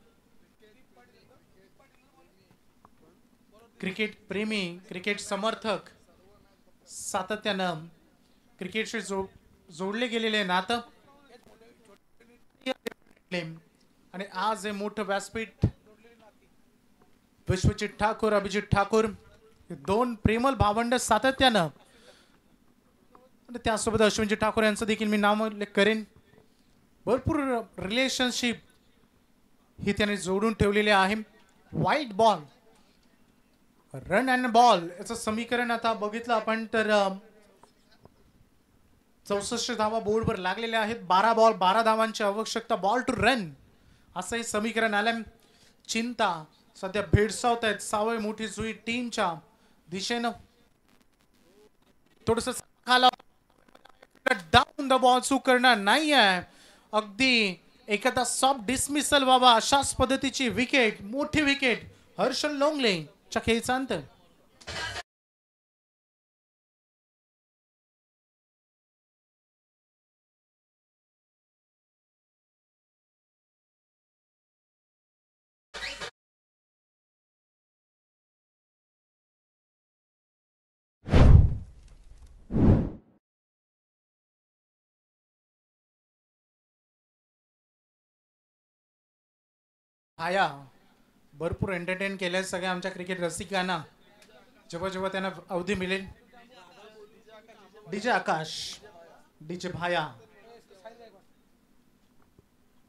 Speaker 2: क्रिकेट प्रेमी, क्रिकेट समर्थक, सातत्यानं क्रिकेटशी जोडले गेलेले नातं आणि आज हे मोठं व्यासपीठ विश्वजित ठाकूर, अभिजित ठाकूर 2 प्रेमल भावंड सातत्यानं आणि त्यासोबत अश्विनजी ठाकूर यांचं देखील मी नाव उल्लेख करेन. भरपूर रिलेशनशिप ही त्याने जोडून ठेवलेले आहे. White ball, run and ball याचं समीकरण आता बघितलं आपण तर 64 धावा बोर्डवर लागलेल्या आहेत. 12 बॉल 12 धावांची आवश्यकता. बॉल टू रन असं हे समीकरण आलं. चिंता सध्या भेडसावत आहेत. सावय मोठी जुई टीमच्या दिशेनं थोडस खाला डाऊन द बॉल चूक करणार नाही आहे. अगदी एखादा सॉफ्ट डिसमिसल बाबा अशाच पद्धतीची विकेट, मोठी विकेट हर्षल लोंगले च्या खेळीचा अंत. हाया भरपूर एंटरटेन केलंय सगळ्या आमच्या क्रिकेट रसिकांना. जेव्हा जेव्हा त्यांना अवधी मिळेल. डीजे आकाश, डीजे भाया,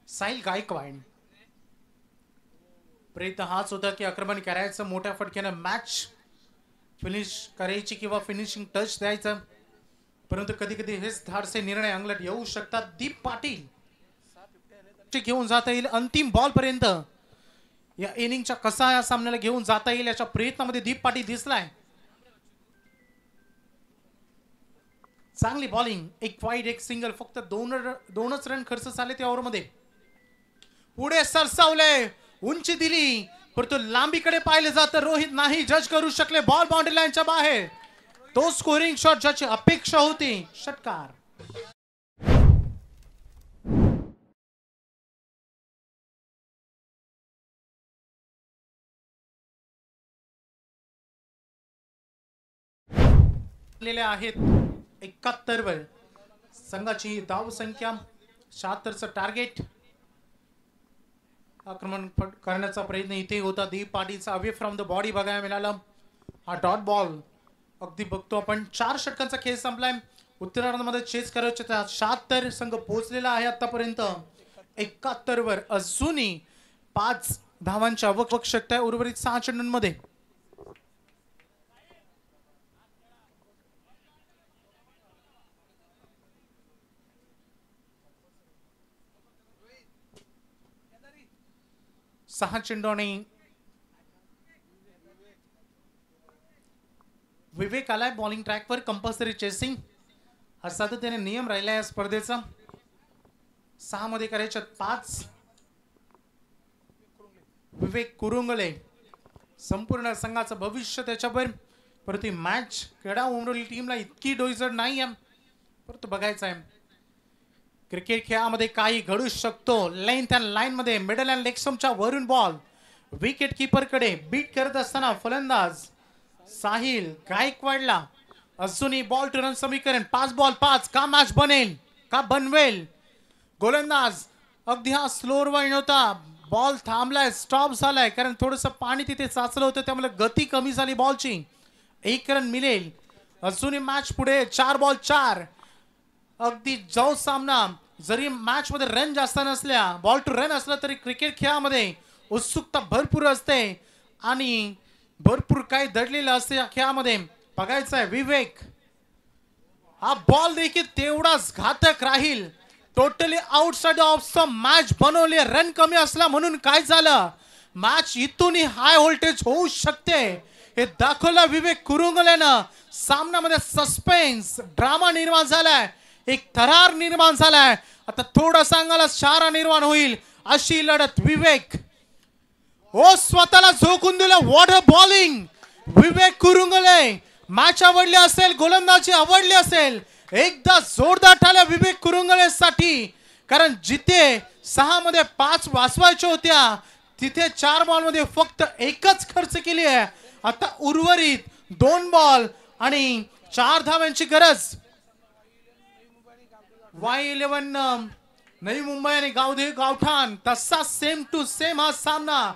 Speaker 2: साहिल गायकवाड. प्रयत्न हाच होता की आक्रमण करायचं, मोठ्या फटक्यानं मॅच फिनिश करायची किंवा फिनिशिंग टच द्यायचं. परंतु कधी कधी हेच धाडसे निर्णय अंगलट येऊ शकतात. दीप पाटील घेऊन जाता येईल अंतिम बॉल पर्यंत. या इनिंगच्या कसा या सामन्याला घेऊन जाता येईल याच्या प्रयत्नामध्ये दीप पाटील दिसलाय. चांगली बॉलिंग, एक वाईड एक सिंगल, फक्त दोनच रन खर्च झाले त्या ओव्हरमध्ये. पुढे सरसावले, उंची दिली परंतु लांबीकडे पाहिले जातं. रोहित नाही जज करू शकले. बॉल बाउंड्री लाईनच्या बाहेर. तो स्कोरिंग शॉट ज्याची अपेक्षा होती. षटकार. आहेत 71 वर. संघाची धाव संख्या 76चं टार्गेट. आक्रमण करण्याचा प्रयत्न इथे होता. दीप पाटीलचा अवे फ्रॉम द बॉडी बघायला मिळाला. हा डॉट बॉल अगदी बघतो आपण. 4 षटकांचा खेळ संपलाय. उत्तरार्धामध्ये चेस करायचे 76 संघ पोहोचलेला आहे आतापर्यंत. 71 वर अजूनही 5 धावांच्या आवश्यकता आहे उर्वरित 6 चेंडूंमध्ये. सहा चेंडू आणि विवेक आलाय बॉलिंग ट्रॅकवर. कंपल्सरी चेसिंग हा सातत्याने नियम राहिला या स्पर्धेचा. 6 मध्ये करायचे 5. विवेक कुरुंगले संपूर्ण संघाचं भविष्य त्याच्यावर. परंतु मॅच क्रीडा उमरवली टीमला इतकी डोईजड नाही आहे. परंतु बघायचं आहे क्रिकेट खेळामध्ये काही घडू शकतो. लेंथ अँड लाईन मध्ये मिडल अँड लेग स्टंपच्या वरून बॉल विकेट कीपर कडे बीट करत असताना फलंदाज साहिल गायकवाडला अजूनही बॉल टू रन समीकरण. 5 बॉल 5 का मॅच बनेल का बनवेल. गोलंदाज अगदी हा स्लोअर वाईन होता. बॉल थांबलाय, स्टॉप झालाय कारण थोडस पाणी तिथे साचलं होतं त्यामुळे गती कमी झाली बॉलची. 1 रन मिळेल. अजूनही मॅच पुढे. 4 बॉल 4. अगदी जो सामना जरी मॅच मध्ये रन जास्त नसल्या, बॉल टू रन असला तरी क्रिकेट खेळामध्ये उत्सुकता भरपूर असते आणि भरपूर काही दडलेलं असते या खेळामध्ये. बघायचं आहे विवेक हा बॉल देखील तेवढाच घातक राहील. Totally outside of the match बनवली. रन कमी असला म्हणून काय झालं, मॅच इथूनही हाय व्होल्टेज होऊ शकते हे दाखवलं विवेक कुरुंगलेनं. सामन्यामध्ये सस्पेन्स ड्रामा निर्माण झालाय, एक थरार निर्माण झालाय. आता थोडा सांगायला शारा निर्माण होईल अशी लढत. विवेक ओ स्वतःला झोकून दिलं. What a bowling. Vivek Kurungale. Match आवडली असेल, गोलंदाजी आवडली असेल, एकदा जोरदार टाळ्या विवेक कुरुंगले साठी. कारण जिथे 6 मध्ये 5 वाचवायच्या होत्या तिथे 4 बॉल मध्ये फक्त एकच खर्च केली आहे. आता उर्वरित 2 बॉल आणि 4 धावांची गरज. Y11 नवी मुंबई आणि गावदेवी गावठाण तसा सेम टू सेम हा सामना.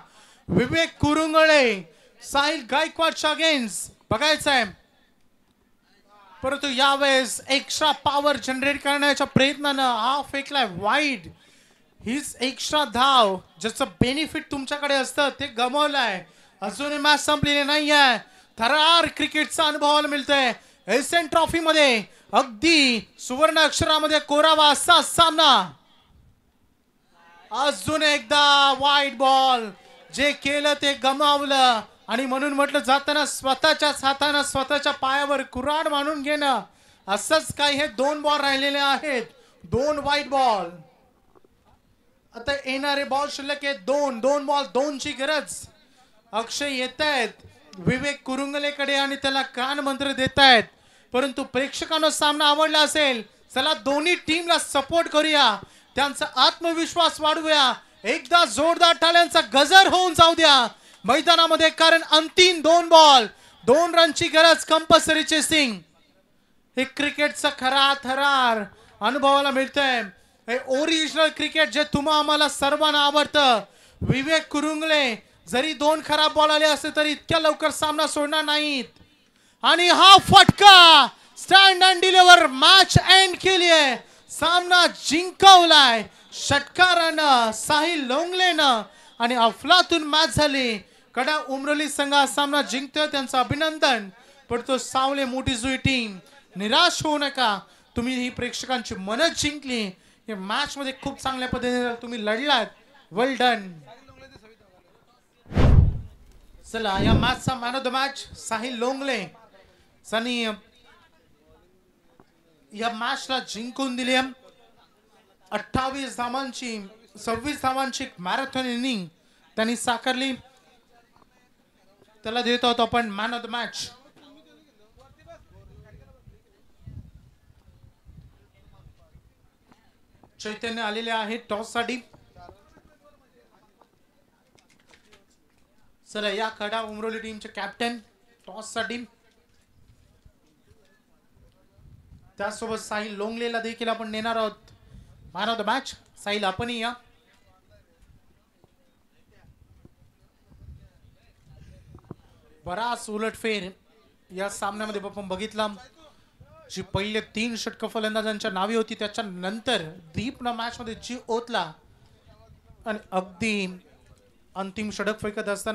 Speaker 2: विवेक कुरुंगले साहिल गायकवाडच्या अगेन्स्ट. बघायचं आहे परंतु यावेळेस एक्स्ट्रा पॉवर जनरेट करण्याच्या प्रयत्नानं हा फेकलाय वाईड. हीच एक्स्ट्रा धाव ज्याचं बेनिफिट तुमच्याकडे असतं ते गमावलंय. अजूनही मॅच संपलेली नाहीये. थरार क्रिकेटचा अनुभवायला मिळतोय. एशियन ट्रॉफी मध्ये अगदी सुवर्ण अक्षरामध्ये कोरावा असा सामना. अजून एकदा वाईड बॉल. जे केलं ते गमावलं. आणि म्हणून म्हटलं जाताना स्वतःच्याच हातानं स्वतःच्या पायावर कुऱ्हाड मांडून घेणं, असंच काय. हे 2 बॉल राहिलेले आहेत, 2 वाईट बॉल. आता येणारे बॉल शिल्लक आहेत 2 बॉल 2 ची गरज. अक्षय येत आहेत विवेक कुरुंगलेकडे आणि त्याला कान मंत्र देत आहेत, परंतु प्रेक्षकांना सामना आवडला असेल. चला दोन्ही टीमला सपोर्ट करूया, त्यांचा आत्मविश्वास वाढवूया. एकदा जोरदार टाळ्यांचा गजर होऊन जाऊ द्या मैदानामध्ये, कारण अंतिम 2 बॉल 2 रनची गरज कंपल्सरी चेसिंग. हे क्रिकेटचा खरा थरार अनुभवाला मिळतंय. हे ओरिजिनल क्रिकेट जे तुम्हा आम्हाला सर्वांना आवडतं. विवेक कुरुंगले जरी 2 खराब बॉल आले असते तरी इतक्या लवकर सामना सोडणार नाहीत. आणि हा फटका stand and deliver match end केलीये. सामना जिंकवलाय षटकारानं साहिल लोंगलेनं आणि अफलातून मॅच झाली. कडा उमरोली संघ हा सामना जिंकतोय, त्यांचं अभिनंदन. पण तो सावले मोठी जुई टीम निराश होऊ नका, तुम्ही ही प्रेक्षकांची मनं जिंकली. या मॅच मध्ये खूप चांगल्या पद्धतीने तुम्ही लढलात. वेल डन. चला या मॅचचा man of the match Sahil Longale Sunny या मॅचला जिंकून दिली. 28 धावांची 26 धावांची मॅरेथॉन इनिंग त्यांनी साकारली. त्याला देत आहोत आपण मॅन ऑफ द मॅच. चैतन्य आलेले आहे टॉस साठी. चला या कडा उमरोली टीमचे कॅप्टन टॉस साठी. त्यासोबत साहिल लोंगलेला देखील आपण नेणार आहोत man of the match. Sahil आपणही या. बराच उलटफेर या सामन्यामध्ये आपण बघितला. जी पहिले 3 षटक फलंदाजांच्या नावे होती, त्याच्या नंतर दीपनं मॅच मध्ये जी ओतला आणि अगदी अंतिम षटक फेकत असताना